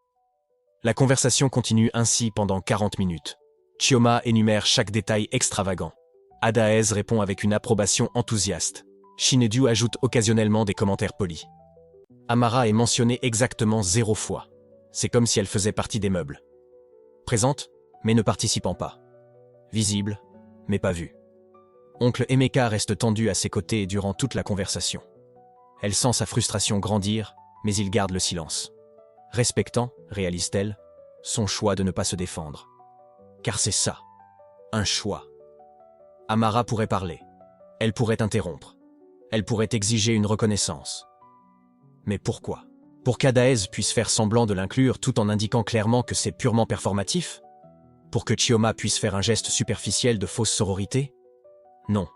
La conversation continue ainsi pendant 40 minutes. Chioma énumère chaque détail extravagant. Adaez répond avec une approbation enthousiaste. Shinedu ajoute occasionnellement des commentaires polis. Amara est mentionnée exactement 0 fois. C'est comme si elle faisait partie des meubles. Présente, mais ne participant pas. Visible, mais pas vue. Oncle Emeka reste tendu à ses côtés durant toute la conversation. Elle sent sa frustration grandir, mais il garde le silence. Respectant, réalise-t-elle, son choix de ne pas se défendre. Car c'est ça, un choix. Amara pourrait parler. Elle pourrait interrompre. Elle pourrait exiger une reconnaissance. Mais pourquoi? Pour qu'Adaez puisse faire semblant de l'inclure tout en indiquant clairement que c'est purement performatif? Pour que Chioma puisse faire un geste superficiel de fausse sororité? Non.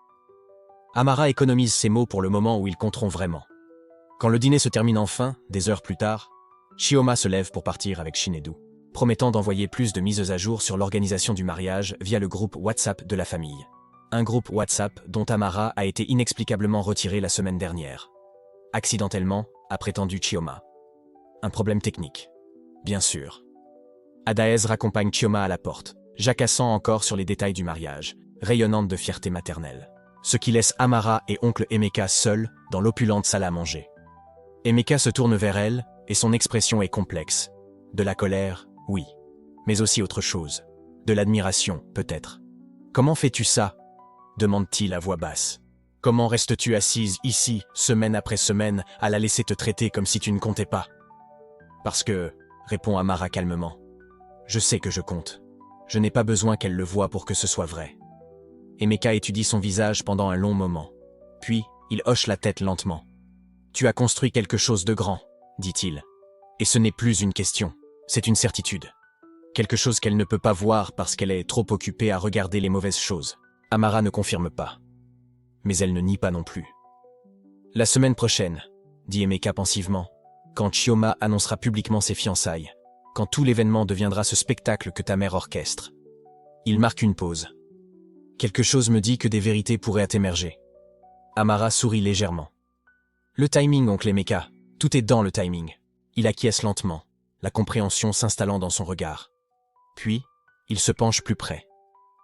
Amara économise ses mots pour le moment où ils compteront vraiment. Quand le dîner se termine enfin, des heures plus tard, Chioma se lève pour partir avec Shinedu, promettant d'envoyer plus de mises à jour sur l'organisation du mariage via le groupe WhatsApp de la famille. Un groupe WhatsApp dont Amara a été inexplicablement retiré la semaine dernière. Accidentellement, a prétendu Chioma. Un problème technique. Bien sûr. Adaez raccompagne Chioma à la porte, jacassant encore sur les détails du mariage, rayonnante de fierté maternelle. Ce qui laisse Amara et oncle Emeka seuls dans l'opulente salle à manger. Emeka se tourne vers elle, et son expression est complexe. De la colère, oui. Mais aussi autre chose. De l'admiration, peut-être. Comment fais-tu ça? Demande-t-il à voix basse. Comment restes-tu assise ici, semaine après semaine, à la laisser te traiter comme si tu ne comptais pas? Parce que, répond Amara calmement. Je sais que je compte. Je n'ai pas besoin qu'elle le voie pour que ce soit vrai. Emeka étudie son visage pendant un long moment. Puis, il hoche la tête lentement. Tu as construit quelque chose de grand, dit-il. Et ce n'est plus une question, c'est une certitude. Quelque chose qu'elle ne peut pas voir parce qu'elle est trop occupée à regarder les mauvaises choses. Amara ne confirme pas. Mais elle ne nie pas non plus. La semaine prochaine, dit Emeka pensivement, quand Chioma annoncera publiquement ses fiançailles, quand tout l'événement deviendra ce spectacle que ta mère orchestre. Il marque une pause. Quelque chose me dit que des vérités pourraient émerger. Amara sourit légèrement. Le timing, oncle Emeka, tout est dans le timing. Il acquiesce lentement, la compréhension s'installant dans son regard. Puis, il se penche plus près,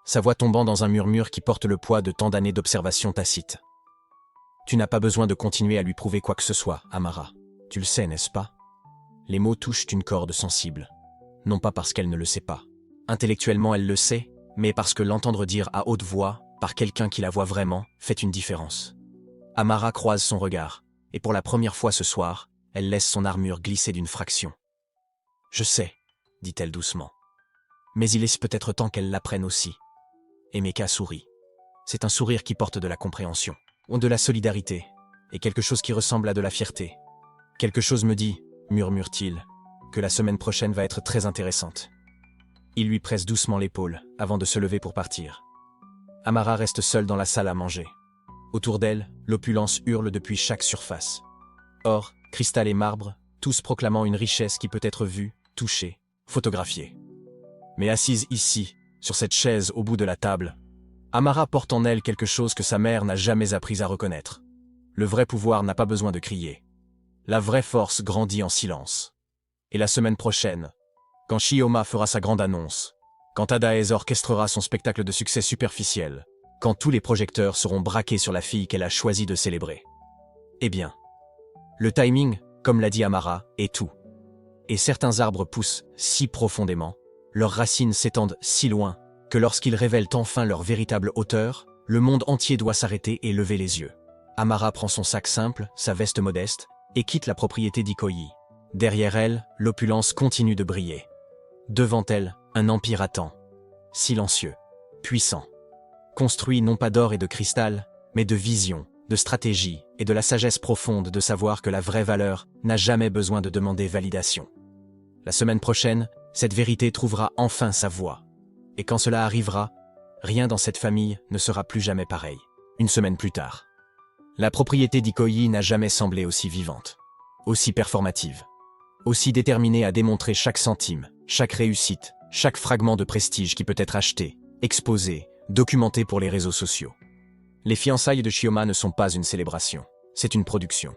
sa voix tombant dans un murmure qui porte le poids de tant d'années d'observation tacite. Tu n'as pas besoin de continuer à lui prouver quoi que ce soit, Amara. Tu le sais, n'est-ce pas? Les mots touchent une corde sensible. Non pas parce qu'elle ne le sait pas. Intellectuellement, elle le sait, mais parce que l'entendre dire à haute voix, par quelqu'un qui la voit vraiment, fait une différence. Amara croise son regard, et pour la première fois ce soir, elle laisse son armure glisser d'une fraction. Je sais, dit-elle doucement. Mais il est peut-être temps qu'elle l'apprenne aussi. Emeka sourit. C'est un sourire qui porte de la compréhension, ou de la solidarité, et quelque chose qui ressemble à de la fierté. Quelque chose me dit, murmure-t-il, que la semaine prochaine va être très intéressante. Il lui presse doucement l'épaule, avant de se lever pour partir. Amara reste seule dans la salle à manger. Autour d'elle, l'opulence hurle depuis chaque surface. Or, cristal et marbre, tous proclamant une richesse qui peut être vue, touchée, photographiée. Mais assise ici, sur cette chaise au bout de la table, Amara porte en elle quelque chose que sa mère n'a jamais appris à reconnaître. Le vrai pouvoir n'a pas besoin de crier. La vraie force grandit en silence. Et la semaine prochaine, quand Chioma fera sa grande annonce, quand Adaez orchestrera son spectacle de succès superficiel, quand tous les projecteurs seront braqués sur la fille qu'elle a choisi de célébrer. Eh bien, le timing, comme l'a dit Amara, est tout. Et certains arbres poussent si profondément, leurs racines s'étendent si loin, que lorsqu'ils révèlent enfin leur véritable hauteur, le monde entier doit s'arrêter et lever les yeux. Amara prend son sac simple, sa veste modeste, et quitte la propriété d'Ikoyi. Derrière elle, l'opulence continue de briller. Devant elle, un empire attend. Silencieux, puissant. Construit non pas d'or et de cristal, mais de vision, de stratégie et de la sagesse profonde de savoir que la vraie valeur n'a jamais besoin de demander validation. La semaine prochaine, cette vérité trouvera enfin sa voie. Et quand cela arrivera, rien dans cette famille ne sera plus jamais pareil. Une semaine plus tard. La propriété d'Ikoyi n'a jamais semblé aussi vivante, aussi performative, aussi déterminée à démontrer chaque centime, chaque réussite, chaque fragment de prestige qui peut être acheté, exposé, documenté pour les réseaux sociaux. Les fiançailles de Chioma ne sont pas une célébration, c'est une production.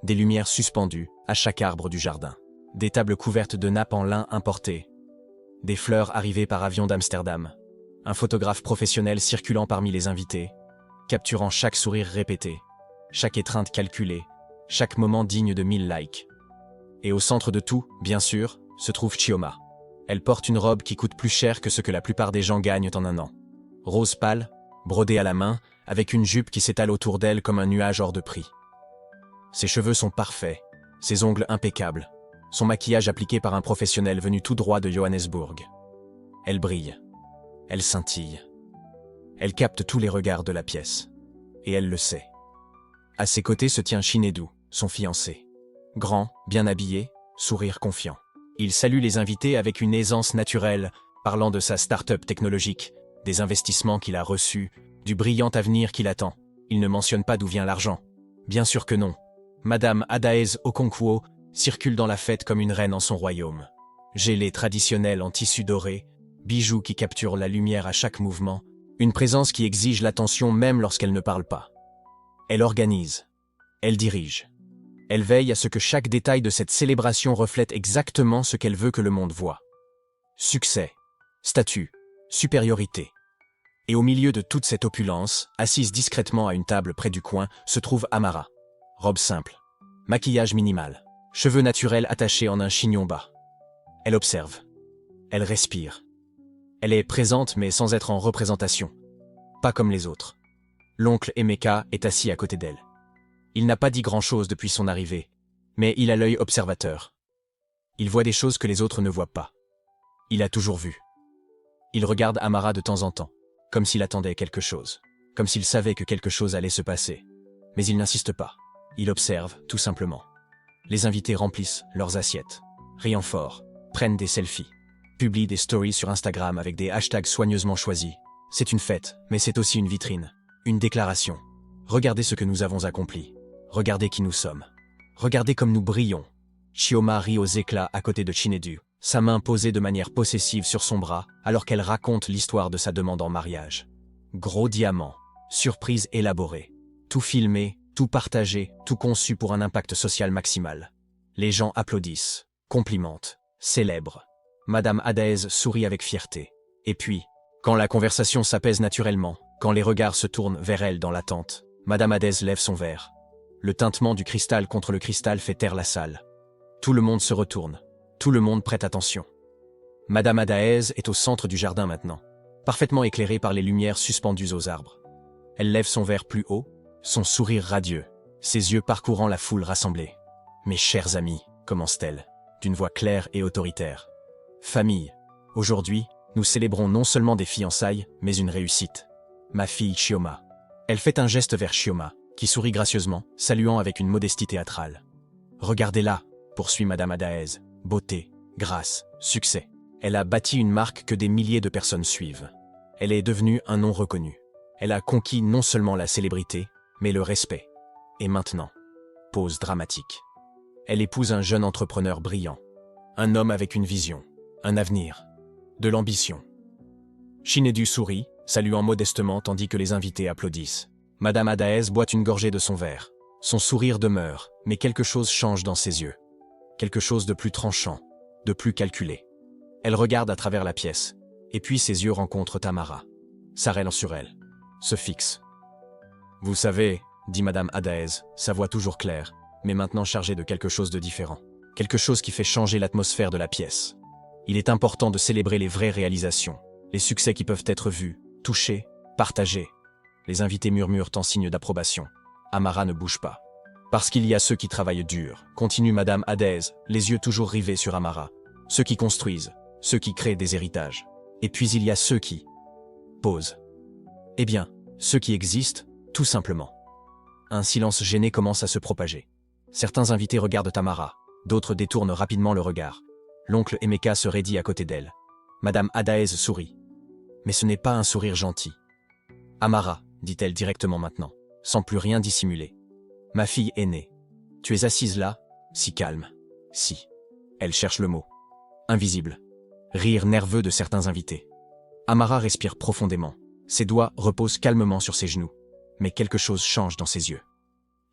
Des lumières suspendues à chaque arbre du jardin, des tables couvertes de nappes en lin importées, des fleurs arrivées par avion d'Amsterdam, un photographe professionnel circulant parmi les invités, capturant chaque sourire répété, chaque étreinte calculée, chaque moment digne de 1000 likes. Et au centre de tout, bien sûr, se trouve Chioma. Elle porte une robe qui coûte plus cher que ce que la plupart des gens gagnent en un an. Rose pâle, brodée à la main, avec une jupe qui s'étale autour d'elle comme un nuage hors de prix. Ses cheveux sont parfaits, ses ongles impeccables, son maquillage appliqué par un professionnel venu tout droit de Johannesburg. Elle brille, elle scintille. Elle capte tous les regards de la pièce. Et elle le sait. À ses côtés se tient Chinedu, son fiancé. Grand, bien habillé, sourire confiant. Il salue les invités avec une aisance naturelle, parlant de sa start-up technologique, des investissements qu'il a reçus, du brillant avenir qui l'attend. Il ne mentionne pas d'où vient l'argent. Bien sûr que non. Madame Adaeze Okonkwo circule dans la fête comme une reine en son royaume. Gélée traditionnelle en tissu doré, bijoux qui capturent la lumière à chaque mouvement, une présence qui exige l'attention même lorsqu'elle ne parle pas. Elle organise. Elle dirige. Elle veille à ce que chaque détail de cette célébration reflète exactement ce qu'elle veut que le monde voie. Succès, statut, supériorité. Et au milieu de toute cette opulence, assise discrètement à une table près du coin, se trouve Amara. Robe simple, maquillage minimal, cheveux naturels attachés en un chignon bas. Elle observe. Elle respire. Elle est présente mais sans être en représentation. Pas comme les autres. L'oncle Emeka est assis à côté d'elle. Il n'a pas dit grand-chose depuis son arrivée, mais il a l'œil observateur. Il voit des choses que les autres ne voient pas. Il a toujours vu. Il regarde Amara de temps en temps, comme s'il attendait quelque chose, comme s'il savait que quelque chose allait se passer. Mais il n'insiste pas. Il observe, tout simplement. Les invités remplissent leurs assiettes, rient fort, prennent des selfies, publient des stories sur Instagram avec des hashtags soigneusement choisis. C'est une fête, mais c'est aussi une vitrine, une déclaration. Regardez ce que nous avons accompli. Regardez qui nous sommes. Regardez comme nous brillons. Chioma rit aux éclats à côté de Chinedu, sa main posée de manière possessive sur son bras alors qu'elle raconte l'histoire de sa demande en mariage. Gros diamant, surprise élaborée. Tout filmé, tout partagé, tout conçu pour un impact social maximal. Les gens applaudissent, complimentent, célèbrent. Madame Adaeze sourit avec fierté. Et puis, quand la conversation s'apaise naturellement, quand les regards se tournent vers elle dans l'attente, Madame Adaeze lève son verre. Le tintement du cristal contre le cristal fait taire la salle. Tout le monde se retourne. Tout le monde prête attention. Madame Adaeze est au centre du jardin maintenant, parfaitement éclairée par les lumières suspendues aux arbres. Elle lève son verre plus haut, son sourire radieux, ses yeux parcourant la foule rassemblée. « Mes chers amis », commence-t-elle, d'une voix claire et autoritaire. « Famille, aujourd'hui, nous célébrons non seulement des fiançailles, mais une réussite. Ma fille Chioma. » Elle fait un geste vers Chioma, qui sourit gracieusement, saluant avec une modestie théâtrale. « Regardez-la », poursuit Madame Adaeze. « Beauté, grâce, succès. Elle a bâti une marque que des milliers de personnes suivent. Elle est devenue un nom reconnu. Elle a conquis non seulement la célébrité, mais le respect. Et maintenant, pause dramatique. Elle épouse un jeune entrepreneur brillant. Un homme avec une vision, un avenir, de l'ambition. » Chinedu sourit, saluant modestement tandis que les invités applaudissent. Madame Adaeze boit une gorgée de son verre. Son sourire demeure, mais quelque chose change dans ses yeux. Quelque chose de plus tranchant, de plus calculé. Elle regarde à travers la pièce, et puis ses yeux rencontrent Tamara. S'arrêtent sur elle, se fixent. « Vous savez, » dit Madame Adaeze, sa voix toujours claire, mais maintenant chargée de quelque chose de différent. Quelque chose qui fait changer l'atmosphère de la pièce. Il est important de célébrer les vraies réalisations, les succès qui peuvent être vus, touchés, partagés. Les invités murmurent en signe d'approbation. Amara ne bouge pas. Parce qu'il y a ceux qui travaillent dur, continue Madame Adaeze, les yeux toujours rivés sur Amara. Ceux qui construisent, ceux qui créent des héritages. Et puis il y a ceux qui posent. Eh bien, ceux qui existent, tout simplement. Un silence gêné commence à se propager. Certains invités regardent Tamara, d'autres détournent rapidement le regard. L'oncle Emeka se raidit à côté d'elle. Madame Adaeze sourit. Mais ce n'est pas un sourire gentil. « Amara, » dit-elle directement maintenant, sans plus rien dissimuler. « Ma fille aînée. Tu es assise là, si calme. Si. » Elle cherche le mot. Invisible. Rire nerveux de certains invités. Amara respire profondément. Ses doigts reposent calmement sur ses genoux. Mais quelque chose change dans ses yeux.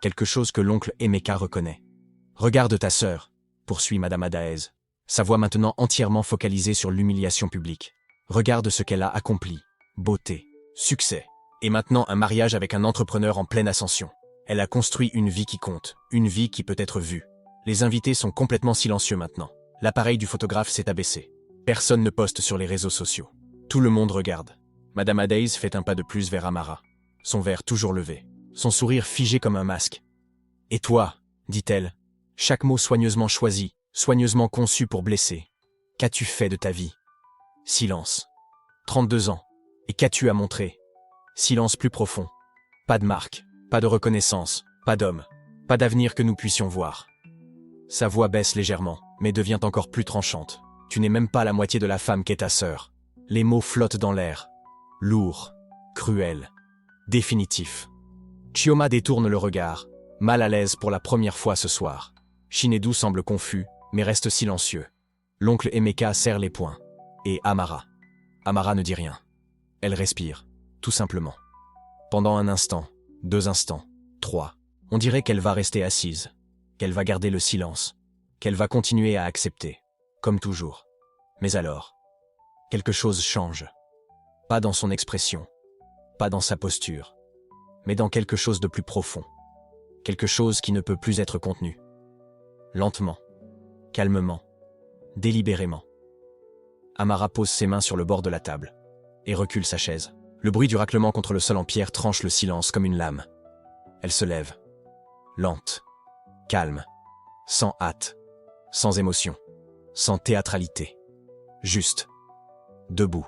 Quelque chose que l'oncle Emeka reconnaît. « Regarde ta sœur, » poursuit Madame Adaeze, sa voix maintenant entièrement focalisée sur l'humiliation publique. « Regarde ce qu'elle a accompli. Beauté, succès. Et maintenant un mariage avec un entrepreneur en pleine ascension. Elle a construit une vie qui compte, une vie qui peut être vue. Les invités sont complètement silencieux maintenant. L'appareil du photographe s'est abaissé. Personne ne poste sur les réseaux sociaux. Tout le monde regarde. Madame Adaïs fait un pas de plus vers Amara. Son verre toujours levé. Son sourire figé comme un masque. « Et toi ?» dit-elle. Chaque mot soigneusement choisi, soigneusement conçu pour blesser. « Qu'as-tu fait de ta vie ?» Silence. 32 ans. Et qu'as-tu à montrer? Silence plus profond. Pas de marque, pas de reconnaissance, pas d'homme, pas d'avenir que nous puissions voir. Sa voix baisse légèrement, mais devient encore plus tranchante. Tu n'es même pas la moitié de la femme qu'est ta sœur. Les mots flottent dans l'air. Lourd, cruel, définitif. Chioma détourne le regard, mal à l'aise pour la première fois ce soir. Shinedu semble confus, mais reste silencieux. L'oncle Emeka serre les poings. Et Amara. Amara ne dit rien. Elle respire, tout simplement. Pendant un instant, 2 instants, 3, on dirait qu'elle va rester assise, qu'elle va garder le silence, qu'elle va continuer à accepter, comme toujours. Mais alors, quelque chose change. Pas dans son expression, pas dans sa posture, mais dans quelque chose de plus profond. Quelque chose qui ne peut plus être contenu. Lentement, calmement, délibérément. Amara pose ses mains sur le bord de la table et recule sa chaise. Le bruit du raclement contre le sol en pierre tranche le silence comme une lame. Elle se lève, lente, calme, sans hâte, sans émotion, sans théâtralité. Juste, debout.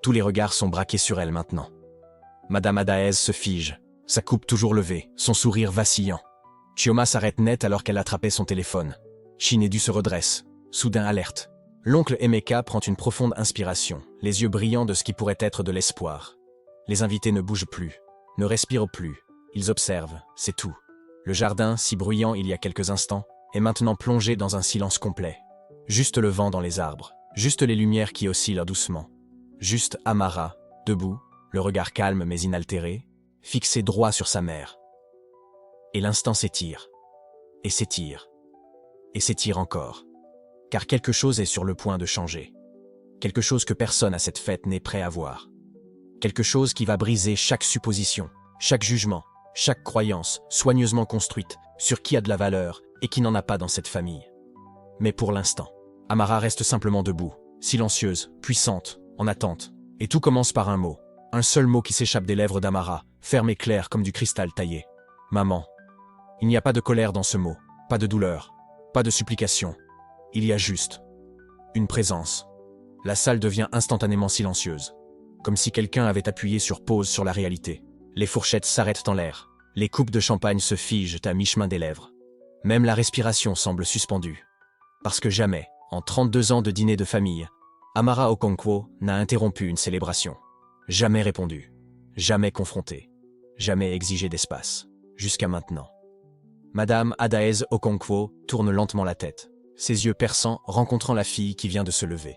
Tous les regards sont braqués sur elle maintenant. Madame Adaez se fige, sa coupe toujours levée, son sourire vacillant. Chioma s'arrête net alors qu'elle attrapait son téléphone. Shinedu se redresse, soudain alerte. L'oncle Emeka prend une profonde inspiration, les yeux brillants de ce qui pourrait être de l'espoir. Les invités ne bougent plus, ne respirent plus, ils observent, c'est tout. Le jardin, si bruyant il y a quelques instants, est maintenant plongé dans un silence complet. Juste le vent dans les arbres, juste les lumières qui oscillent doucement. Juste Amara, debout, le regard calme mais inaltéré, fixé droit sur sa mère. Et l'instant s'étire, et s'étire, et s'étire encore. Car quelque chose est sur le point de changer. Quelque chose que personne à cette fête n'est prêt à voir. Quelque chose qui va briser chaque supposition, chaque jugement, chaque croyance soigneusement construite sur qui a de la valeur et qui n'en a pas dans cette famille. Mais pour l'instant, Amara reste simplement debout, silencieuse, puissante, en attente. Et tout commence par un mot. Un seul mot qui s'échappe des lèvres d'Amara, ferme et clair comme du cristal taillé. Maman. Il n'y a pas de colère dans ce mot, pas de douleur, pas de supplication. Il y a juste une présence. La salle devient instantanément silencieuse, comme si quelqu'un avait appuyé sur pause sur la réalité. Les fourchettes s'arrêtent en l'air, les coupes de champagne se figent à mi-chemin des lèvres. Même la respiration semble suspendue. Parce que jamais, en 32 ans de dîner de famille, Amara Okonkwo n'a interrompu une célébration. Jamais répondu, jamais confronté, jamais exigé d'espace, jusqu'à maintenant. Madame Adaez Okonkwo tourne lentement la tête. Ses yeux perçants rencontrant la fille qui vient de se lever.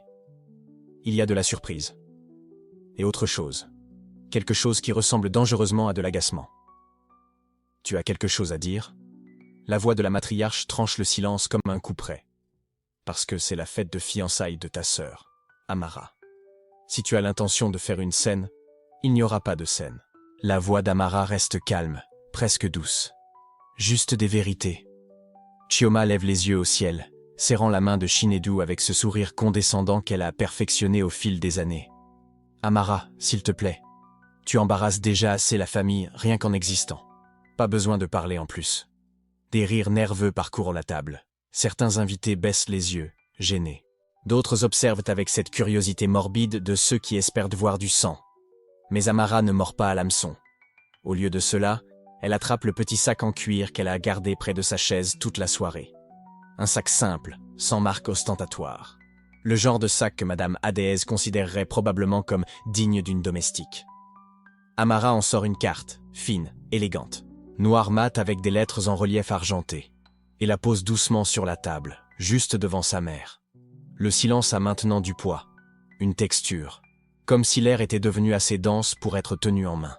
Il y a de la surprise. Et autre chose. Quelque chose qui ressemble dangereusement à de l'agacement. Tu as quelque chose à dire? La voix de la matriarche tranche le silence comme un coup près. Parce que c'est la fête de fiançailles de ta sœur, Amara. Si tu as l'intention de faire une scène, il n'y aura pas de scène. La voix d'Amara reste calme, presque douce. Juste des vérités. Chioma lève les yeux au ciel, serrant la main de Shinedu avec ce sourire condescendant qu'elle a perfectionné au fil des années. « Amara, s'il te plaît, tu embarrasses déjà assez la famille rien qu'en existant. Pas besoin de parler en plus. » Des rires nerveux parcourent la table. Certains invités baissent les yeux, gênés. D'autres observent avec cette curiosité morbide de ceux qui espèrent voir du sang. Mais Amara ne mord pas à l'hameçon. Au lieu de cela, elle attrape le petit sac en cuir qu'elle a gardé près de sa chaise toute la soirée. Un sac simple, sans marque ostentatoire. Le genre de sac que Madame Adaez considérerait probablement comme digne d'une domestique. Amara en sort une carte, fine, élégante, noire mat avec des lettres en relief argenté, et la pose doucement sur la table, juste devant sa mère. Le silence a maintenant du poids, une texture, comme si l'air était devenu assez dense pour être tenu en main.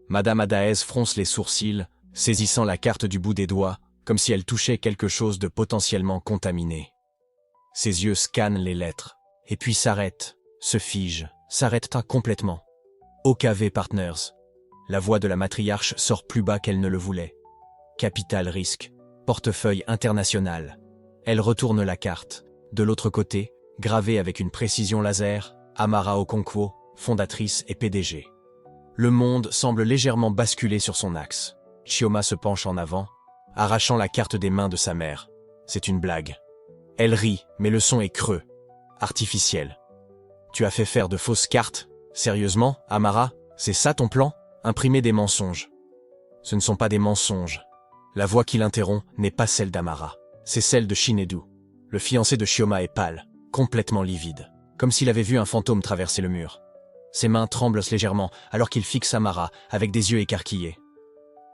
Madame Adaez fronce les sourcils, saisissant la carte du bout des doigts, comme si elle touchait quelque chose de potentiellement contaminé. Ses yeux scannent les lettres, et puis s'arrêtent, se figent, s'arrêtent complètement. OKV Partners. La voix de la matriarche sort plus bas qu'elle ne le voulait. Capital risque. Portefeuille international. Elle retourne la carte. De l'autre côté, gravé avec une précision laser, Amara Okonkwo, fondatrice et PDG. Le monde semble légèrement basculer sur son axe. Chioma se penche en avant, arrachant la carte des mains de sa mère. C'est une blague. Elle rit, mais le son est creux, artificiel. Tu as fait faire de fausses cartes? Sérieusement, Amara? C'est ça ton plan? Imprimer des mensonges. Ce ne sont pas des mensonges. La voix qui l'interrompt n'est pas celle d'Amara. C'est celle de Shinedu. Le fiancé de Chioma est pâle, complètement livide, comme s'il avait vu un fantôme traverser le mur. Ses mains tremblent légèrement alors qu'il fixe Amara avec des yeux écarquillés.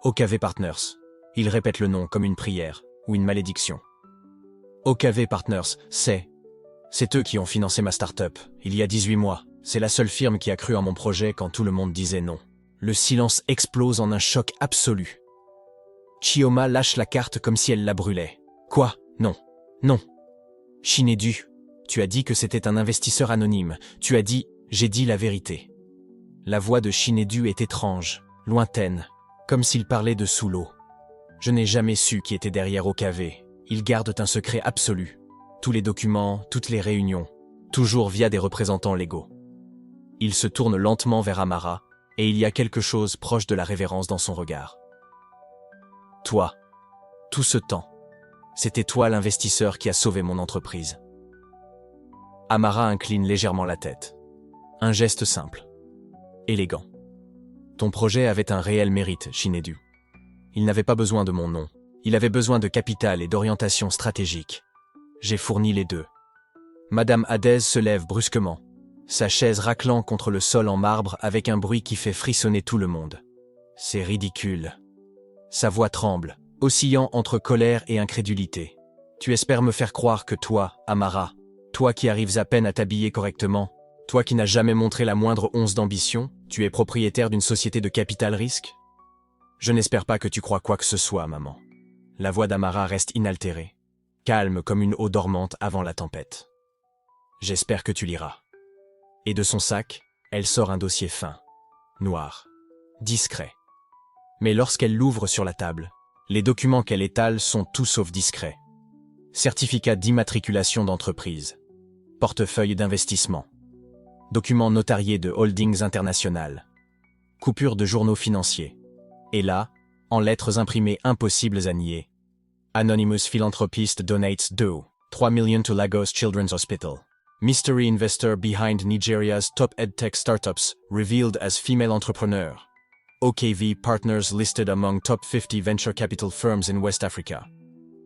OKV Partners. Il répète le nom comme une prière ou une malédiction. OKV Partners, c'est eux qui ont financé ma start-up, il y a 18 mois. C'est la seule firme qui a cru en mon projet quand tout le monde disait non. Le silence explose en un choc absolu. Chioma lâche la carte comme si elle la brûlait. Quoi? Non. Non. Shinedu, tu as dit que c'était un investisseur anonyme. Tu as dit, j'ai dit la vérité. La voix de Shinedu est étrange, lointaine, comme s'il parlait de sous l'eau. Je n'ai jamais su qui était derrière OKV. Ils gardent un secret absolu. Tous les documents, toutes les réunions, toujours via des représentants légaux. Il se tourne lentement vers Amara, et il y a quelque chose proche de la révérence dans son regard. Toi, tout ce temps, c'était toi l'investisseur qui a sauvé mon entreprise. Amara incline légèrement la tête. Un geste simple, élégant. Ton projet avait un réel mérite, Shinedu. Il n'avait pas besoin de mon nom. Il avait besoin de capital et d'orientation stratégique. J'ai fourni les deux. Madame Hadez se lève brusquement, sa chaise raclant contre le sol en marbre avec un bruit qui fait frissonner tout le monde. C'est ridicule. Sa voix tremble, oscillant entre colère et incrédulité. Tu espères me faire croire que toi, Amara, toi qui arrives à peine à t'habiller correctement, toi qui n'as jamais montré la moindre once d'ambition, tu es propriétaire d'une société de capital risque? Je n'espère pas que tu crois quoi que ce soit, maman. La voix d'Amara reste inaltérée, calme comme une eau dormante avant la tempête. J'espère que tu liras. Et de son sac, elle sort un dossier fin, noir, discret. Mais lorsqu'elle l'ouvre sur la table, les documents qu'elle étale sont tout sauf discrets. Certificat d'immatriculation d'entreprise, portefeuille d'investissement, documents notariés de holdings internationales, coupure de journaux financiers. Et là, en lettres imprimées impossibles à nier, Anonymous Philanthropist donates 3 million to Lagos Children's Hospital. Mystery investor behind Nigeria's top edtech startups revealed as female entrepreneur. OKV partners listed among top 50 venture capital firms in West Africa.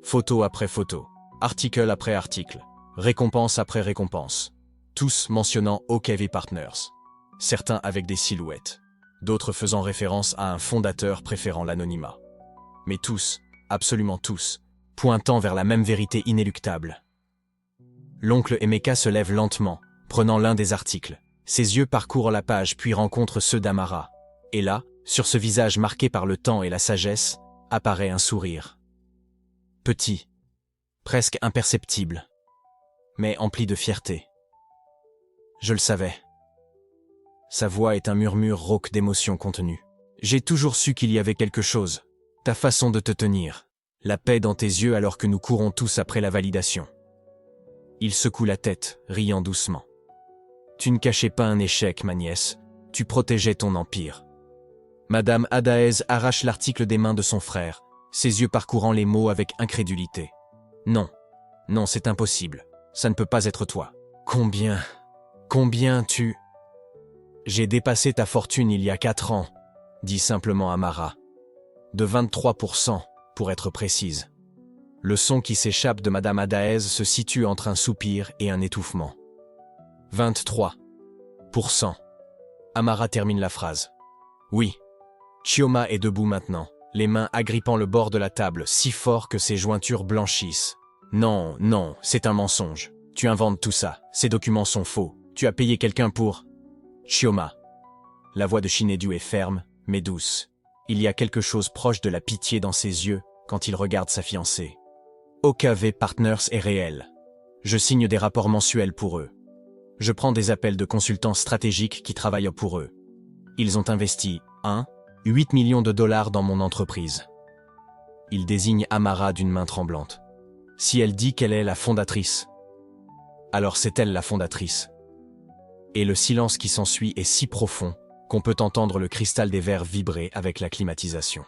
Photo après photo, article après article, récompense après récompense. Tous mentionnant OKV Partners. Certains avec des silhouettes, d'autres faisant référence à un fondateur préférant l'anonymat. Mais tous, absolument tous, pointant vers la même vérité inéluctable. L'oncle Emeka se lève lentement, prenant l'un des articles. Ses yeux parcourent la page puis rencontrent ceux d'Amara. Et là, sur ce visage marqué par le temps et la sagesse, apparaît un sourire. Petit, presque imperceptible, mais empli de fierté. Je le savais. Sa voix est un murmure rauque d'émotions contenues. J'ai toujours su qu'il y avait quelque chose. Ta façon de te tenir. La paix dans tes yeux alors que nous courons tous après la validation. Il secoue la tête, riant doucement. Tu ne cachais pas un échec, ma nièce. Tu protégeais ton empire. Madame Hadez arrache l'article des mains de son frère, ses yeux parcourant les mots avec incrédulité. Non, non, c'est impossible. Ça ne peut pas être toi. Combien tu... J'ai dépassé ta fortune il y a 4 ans, dit simplement Amara. De 23%, pour être précise. Le son qui s'échappe de Madame Hadez se situe entre un soupir et un étouffement. 23%. Amara termine la phrase. Oui. Chioma est debout maintenant, les mains agrippant le bord de la table si fort que ses jointures blanchissent. Non, non, c'est un mensonge. Tu inventes tout ça. Ces documents sont faux. Tu as payé quelqu'un pour... Chioma. La voix de Shinedu est ferme, mais douce. Il y a quelque chose proche de la pitié dans ses yeux quand il regarde sa fiancée. OKV Partners est réel. Je signe des rapports mensuels pour eux. Je prends des appels de consultants stratégiques qui travaillent pour eux. Ils ont investi 8 millions de dollars dans mon entreprise. Il désigne Amara d'une main tremblante. Si elle dit qu'elle est la fondatrice, alors c'est elle la fondatrice. Et le silence qui s'ensuit est si profond qu'on peut entendre le cristal des verres vibrer avec la climatisation.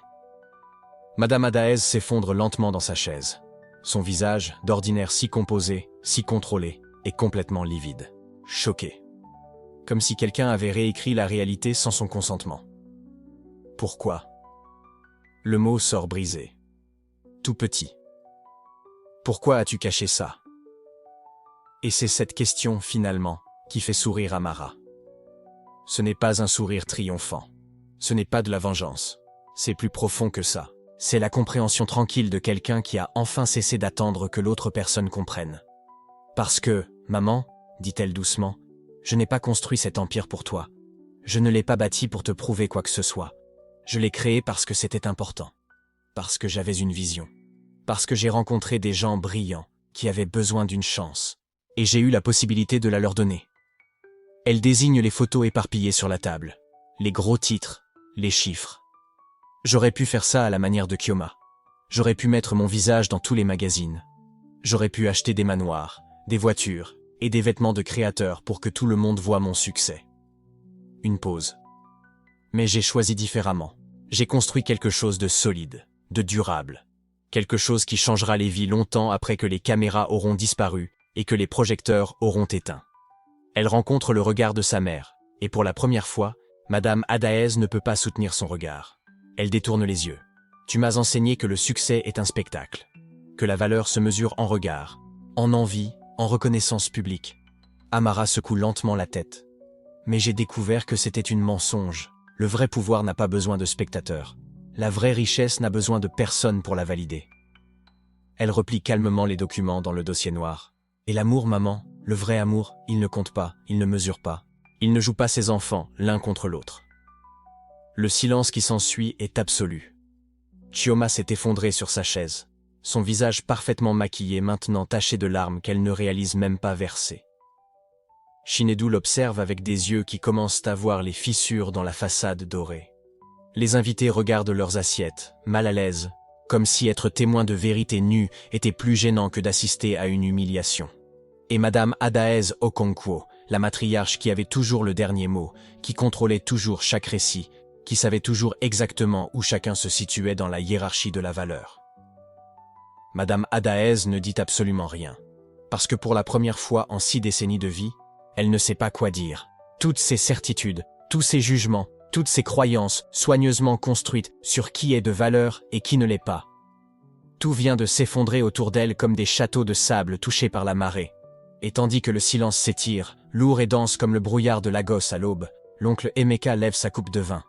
Madame Adaez s'effondre lentement dans sa chaise. Son visage, d'ordinaire si composé, si contrôlé, est complètement livide, choqué. Comme si quelqu'un avait réécrit la réalité sans son consentement. Pourquoi? Le mot sort brisé. Tout petit. Pourquoi as-tu caché ça? Et c'est cette question, finalement, qui fait sourire Amara. Ce n'est pas un sourire triomphant. Ce n'est pas de la vengeance. C'est plus profond que ça. C'est la compréhension tranquille de quelqu'un qui a enfin cessé d'attendre que l'autre personne comprenne. Parce que, maman, dit-elle doucement, je n'ai pas construit cet empire pour toi. Je ne l'ai pas bâti pour te prouver quoi que ce soit. Je l'ai créé parce que c'était important. Parce que j'avais une vision. Parce que j'ai rencontré des gens brillants qui avaient besoin d'une chance. Et j'ai eu la possibilité de la leur donner. Elle désigne les photos éparpillées sur la table. Les gros titres, les chiffres. J'aurais pu faire ça à la manière de Kyoma. J'aurais pu mettre mon visage dans tous les magazines. J'aurais pu acheter des manoirs, des voitures et des vêtements de créateurs pour que tout le monde voie mon succès. Une pause. Mais j'ai choisi différemment. J'ai construit quelque chose de solide, de durable. Quelque chose qui changera les vies longtemps après que les caméras auront disparu et que les projecteurs auront éteint. Elle rencontre le regard de sa mère, et pour la première fois, Madame Adaez ne peut pas soutenir son regard. Elle détourne les yeux. Tu m'as enseigné que le succès est un spectacle, que la valeur se mesure en regard, en envie, en reconnaissance publique. Amara secoue lentement la tête. Mais j'ai découvert que c'était une mensonge. Le vrai pouvoir n'a pas besoin de spectateurs. La vraie richesse n'a besoin de personne pour la valider. Elle replie calmement les documents dans le dossier noir. Et l'amour, maman, le vrai amour, il ne compte pas, il ne mesure pas. Il ne joue pas ses enfants l'un contre l'autre. Le silence qui s'ensuit est absolu. Chioma s'est effondrée sur sa chaise, son visage parfaitement maquillé maintenant taché de larmes qu'elle ne réalise même pas verser. Shinedu l'observe avec des yeux qui commencent à voir les fissures dans la façade dorée. Les invités regardent leurs assiettes, mal à l'aise, comme si être témoin de vérité nue était plus gênant que d'assister à une humiliation. Et Madame Adaez Okonkwo, la matriarche qui avait toujours le dernier mot, qui contrôlait toujours chaque récit, qui savait toujours exactement où chacun se situait dans la hiérarchie de la valeur. Madame Adaez ne dit absolument rien, parce que pour la première fois en 6 décennies de vie, elle ne sait pas quoi dire. Toutes ses certitudes, tous ses jugements, toutes ses croyances soigneusement construites sur qui est de valeur et qui ne l'est pas. Tout vient de s'effondrer autour d'elle comme des châteaux de sable touchés par la marée. Et tandis que le silence s'étire, lourd et dense comme le brouillard de Lagos à l'aube, l'oncle Emeka lève sa coupe de vin.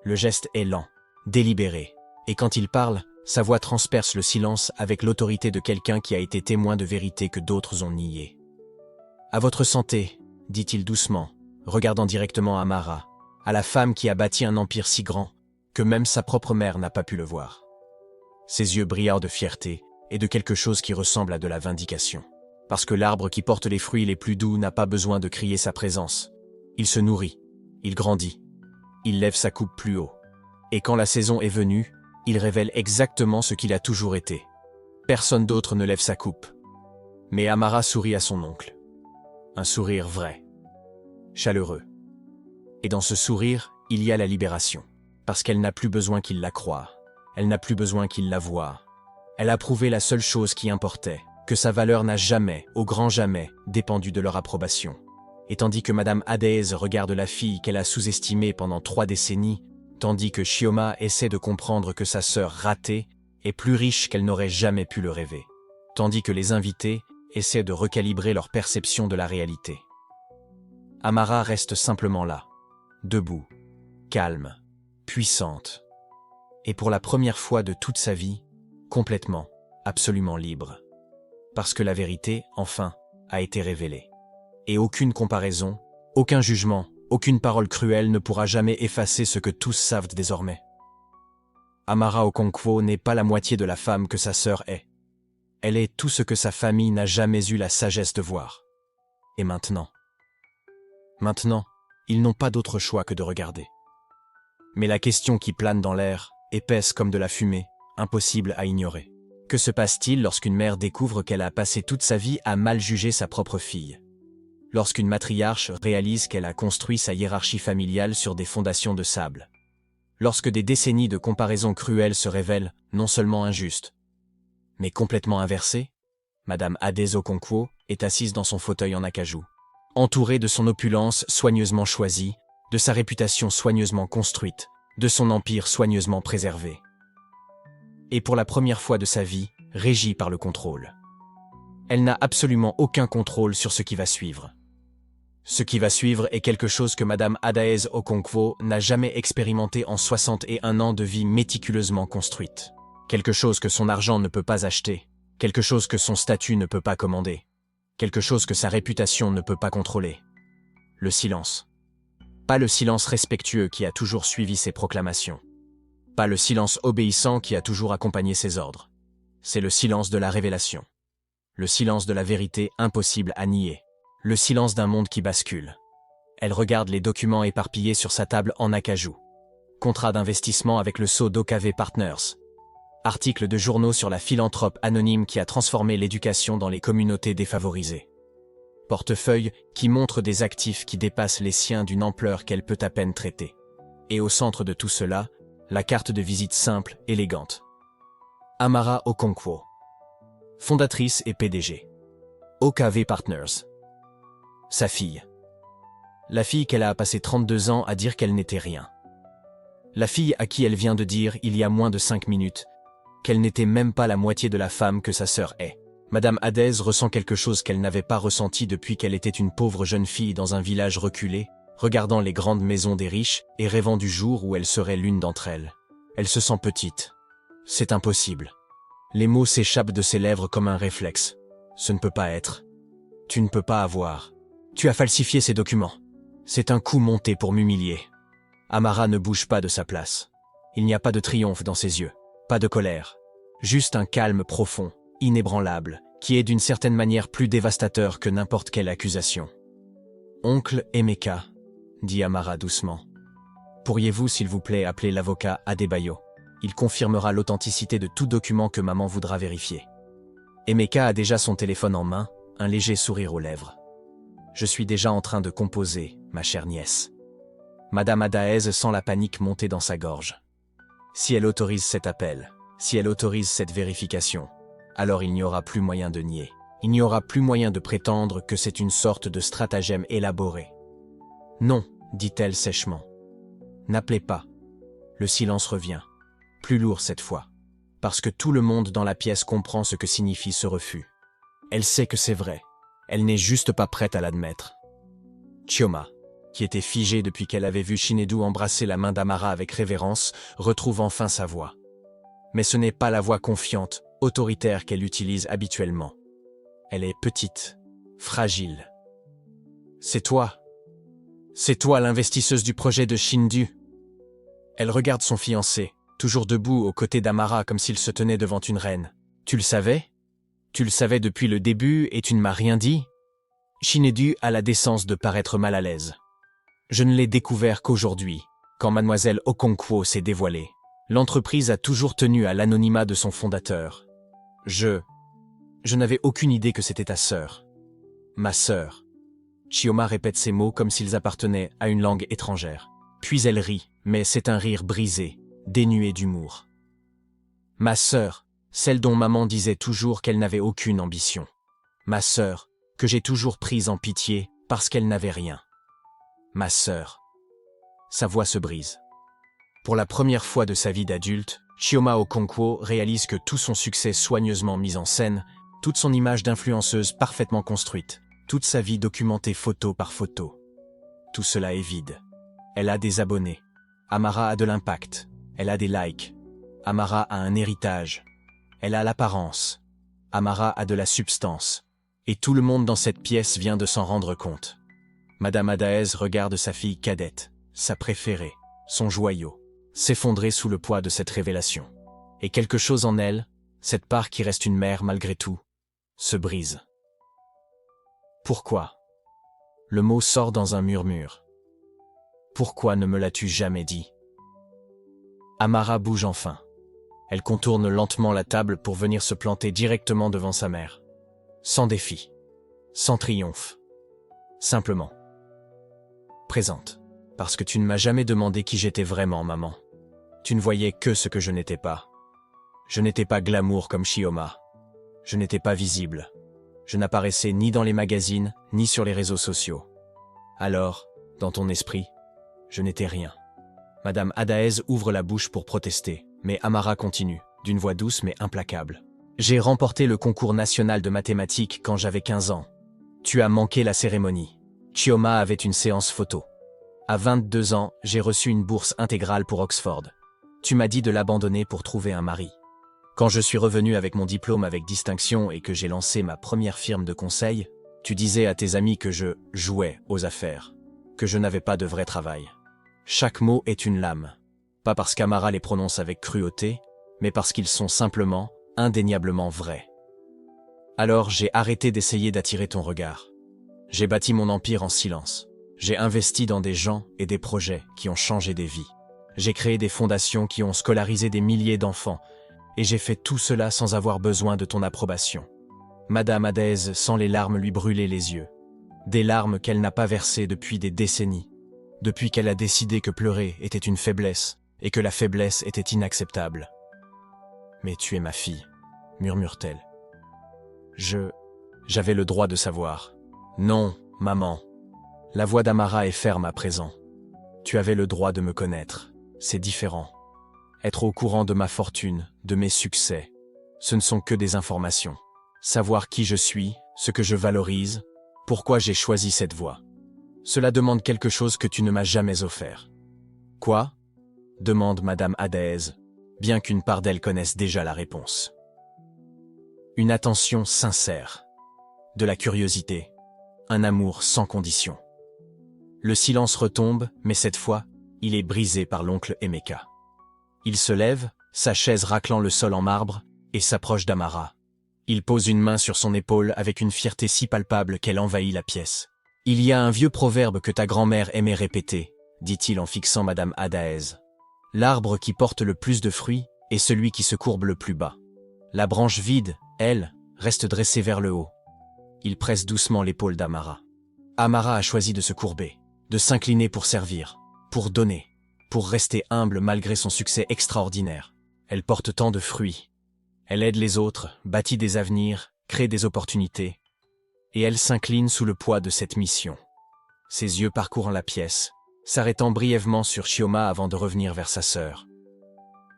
Le geste est lent, délibéré, et quand il parle, sa voix transperce le silence avec l'autorité de quelqu'un qui a été témoin de vérité que d'autres ont niée. « À votre santé », dit-il doucement, regardant directement Amara, à la femme qui a bâti un empire si grand que même sa propre mère n'a pas pu le voir. Ses yeux brillèrent de fierté et de quelque chose qui ressemble à de la vindication. Parce que l'arbre qui porte les fruits les plus doux n'a pas besoin de crier sa présence. Il se nourrit, il grandit, il lève sa coupe plus haut. Et quand la saison est venue, il révèle exactement ce qu'il a toujours été. Personne d'autre ne lève sa coupe. Mais Amara sourit à son oncle. Un sourire vrai, chaleureux. Et dans ce sourire, il y a la libération. Parce qu'elle n'a plus besoin qu'il la croie. Elle n'a plus besoin qu'il la voie. Elle a prouvé la seule chose qui importait, que sa valeur n'a jamais, au grand jamais, dépendu de leur approbation. Et tandis que Madame Adaez regarde la fille qu'elle a sous-estimée pendant 3 décennies, tandis que Chioma essaie de comprendre que sa sœur ratée est plus riche qu'elle n'aurait jamais pu le rêver, tandis que les invités essaient de recalibrer leur perception de la réalité. Amara reste simplement là, debout, calme, puissante, et pour la première fois de toute sa vie, complètement, absolument libre. Parce que la vérité, enfin, a été révélée. Et aucune comparaison, aucun jugement, aucune parole cruelle ne pourra jamais effacer ce que tous savent désormais. Amara Okonkwo n'est pas la moitié de la femme que sa sœur est. Elle est tout ce que sa famille n'a jamais eu la sagesse de voir. Et maintenant, ils n'ont pas d'autre choix que de regarder. Mais la question qui plane dans l'air, épaisse comme de la fumée, impossible à ignorer. Que se passe-t-il lorsqu'une mère découvre qu'elle a passé toute sa vie à mal juger sa propre fille? Lorsqu'une matriarche réalise qu'elle a construit sa hiérarchie familiale sur des fondations de sable? Lorsque des décennies de comparaisons cruelles se révèlent non seulement injustes, mais complètement inversées? Madame Adès Okonkwo est assise dans son fauteuil en acajou, entourée de son opulence soigneusement choisie, de sa réputation soigneusement construite, de son empire soigneusement préservé. Et pour la première fois de sa vie, régie par le contrôle. Elle n'a absolument aucun contrôle sur ce qui va suivre. Ce qui va suivre est quelque chose que Madame Adès Okonkwo n'a jamais expérimenté en 61 ans de vie méticuleusement construite. Quelque chose que son argent ne peut pas acheter, quelque chose que son statut ne peut pas commander, quelque chose que sa réputation ne peut pas contrôler. Le silence. Pas le silence respectueux qui a toujours suivi ses proclamations. Pas le silence obéissant qui a toujours accompagné ses ordres. C'est le silence de la révélation. Le silence de la vérité impossible à nier. Le silence d'un monde qui bascule. Elle regarde les documents éparpillés sur sa table en acajou. Contrat d'investissement avec le sceau d'OKV Partners. Articles de journaux sur la philanthrope anonyme qui a transformé l'éducation dans les communautés défavorisées. Portefeuille qui montre des actifs qui dépassent les siens d'une ampleur qu'elle peut à peine traiter. Et au centre de tout cela, la carte de visite simple, élégante. Amara Okonkwo. Fondatrice et PDG. OKV Partners. Sa fille. La fille qu'elle a passé 32 ans à dire qu'elle n'était rien. La fille à qui elle vient de dire, il y a moins de 5 minutes, qu'elle n'était même pas la moitié de la femme que sa sœur est. Madame Adès ressent quelque chose qu'elle n'avait pas ressenti depuis qu'elle était une pauvre jeune fille dans un village reculé, regardant les grandes maisons des riches et rêvant du jour où elle serait l'une d'entre elles. Elle se sent petite. C'est impossible. Les mots s'échappent de ses lèvres comme un réflexe. Ce ne peut pas être. Tu ne peux pas avoir. Tu as falsifié ces documents. C'est un coup monté pour m'humilier. Amara ne bouge pas de sa place. Il n'y a pas de triomphe dans ses yeux, pas de colère. Juste un calme profond, inébranlable, qui est d'une certaine manière plus dévastateur que n'importe quelle accusation. « Oncle Emeka », dit Amara doucement. « Pourriez-vous, s'il vous plaît, appeler l'avocat Adebayo? Il confirmera l'authenticité de tout document que maman voudra vérifier. » Emeka a déjà son téléphone en main, un léger sourire aux lèvres. « Je suis déjà en train de composer, ma chère nièce. » Madame Adès sent la panique monter dans sa gorge. Si elle autorise cet appel, si elle autorise cette vérification, alors il n'y aura plus moyen de nier. Il n'y aura plus moyen de prétendre que c'est une sorte de stratagème élaboré. « Non, dit-elle sèchement. N'appelez pas. » Le silence revient, plus lourd cette fois, parce que tout le monde dans la pièce comprend ce que signifie ce refus. Elle sait que c'est vrai, elle n'est juste pas prête à l'admettre. Chioma, qui était figée depuis qu'elle avait vu Chinedu embrasser la main d'Amara avec révérence, retrouve enfin sa voix. Mais ce n'est pas la voix confiante, autoritaire qu'elle utilise habituellement. Elle est petite, fragile. « C'est toi. C'est toi l'investisseuse du projet de Shindu. » Elle regarde son fiancé, toujours debout aux côtés d'Amara comme s'il se tenait devant une reine. « Tu le savais? Tu le savais depuis le début et tu ne m'as rien dit ?» Chinedu a la décence de paraître mal à l'aise. Je ne l'ai découvert qu'aujourd'hui, quand mademoiselle Okonkwo s'est dévoilée. L'entreprise a toujours tenu à l'anonymat de son fondateur. Je n'avais aucune idée que c'était ta sœur. Ma sœur. Chioma répète ces mots comme s'ils appartenaient à une langue étrangère. Puis elle rit, mais c'est un rire brisé, dénué d'humour. Ma sœur, celle dont maman disait toujours qu'elle n'avait aucune ambition. Ma sœur, que j'ai toujours prise en pitié parce qu'elle n'avait rien. Ma sœur. Sa voix se brise. Pour la première fois de sa vie d'adulte, Chioma Okonkwo réalise que tout son succès soigneusement mis en scène, toute son image d'influenceuse parfaitement construite, toute sa vie documentée photo par photo. Tout cela est vide. Elle a des abonnés. Amara a de l'impact. Elle a des likes. Amara a un héritage. Elle a l'apparence. Amara a de la substance. Et tout le monde dans cette pièce vient de s'en rendre compte. Madame Adès regarde sa fille cadette, sa préférée, son joyau, s'effondrer sous le poids de cette révélation. Et quelque chose en elle, cette part qui reste une mère malgré tout, se brise. Pourquoi? Le mot sort dans un murmure. Pourquoi ne me l'as-tu jamais dit? Amara bouge enfin. Elle contourne lentement la table pour venir se planter directement devant sa mère. Sans défi. Sans triomphe. Simplement. Présente. Parce que tu ne m'as jamais demandé qui j'étais vraiment, maman. Tu ne voyais que ce que je n'étais pas. Je n'étais pas glamour comme Chioma. Je n'étais pas visible. Je n'apparaissais ni dans les magazines, ni sur les réseaux sociaux. Alors, dans ton esprit, je n'étais rien. Madame Adaez ouvre la bouche pour protester, mais Amara continue, d'une voix douce mais implacable. J'ai remporté le concours national de mathématiques quand j'avais 15 ans. Tu as manqué la cérémonie. Chioma avait une séance photo. À 22 ans, j'ai reçu une bourse intégrale pour Oxford. Tu m'as dit de l'abandonner pour trouver un mari. Quand je suis revenu avec mon diplôme avec distinction et que j'ai lancé ma première firme de conseil, tu disais à tes amis que je jouais aux affaires, que je n'avais pas de vrai travail. Chaque mot est une lame. Pas parce qu'Amara les prononce avec cruauté, mais parce qu'ils sont simplement, indéniablement vrais. Alors j'ai arrêté d'essayer d'attirer ton regard. J'ai bâti mon empire en silence. J'ai investi dans des gens et des projets qui ont changé des vies. J'ai créé des fondations qui ont scolarisé des milliers d'enfants, et j'ai fait tout cela sans avoir besoin de ton approbation. Madame Adaez sent les larmes lui brûler les yeux. Des larmes qu'elle n'a pas versées depuis des décennies. Depuis qu'elle a décidé que pleurer était une faiblesse, et que la faiblesse était inacceptable. Mais tu es ma fille, murmure-t-elle. J'avais le droit de savoir. Non, maman. La voix d'Amara est ferme à présent. Tu avais le droit de me connaître. C'est différent. Être au courant de ma fortune, de mes succès, ce ne sont que des informations. Savoir qui je suis, ce que je valorise, pourquoi j'ai choisi cette voie. Cela demande quelque chose que tu ne m'as jamais offert. Quoi ? Demande Madame Adaez, bien qu'une part d'elle connaisse déjà la réponse. Une attention sincère, de la curiosité, un amour sans condition. Le silence retombe, mais cette fois, il est brisé par l'oncle Emeka. Il se lève, sa chaise raclant le sol en marbre, et s'approche d'Amara. Il pose une main sur son épaule avec une fierté si palpable qu'elle envahit la pièce. « Il y a un vieux proverbe que ta grand-mère aimait répéter, » dit-il en fixant Madame Adaez. « L'arbre qui porte le plus de fruits est celui qui se courbe le plus bas. La branche vide, elle, reste dressée vers le haut. » Il presse doucement l'épaule d'Amara. Amara a choisi de se courber, de s'incliner pour servir, pour donner, pour rester humble malgré son succès extraordinaire. Elle porte tant de fruits. Elle aide les autres, bâtit des avenirs, crée des opportunités. Et elle s'incline sous le poids de cette mission. Ses yeux parcourent la pièce, s'arrêtant brièvement sur Chioma avant de revenir vers sa sœur.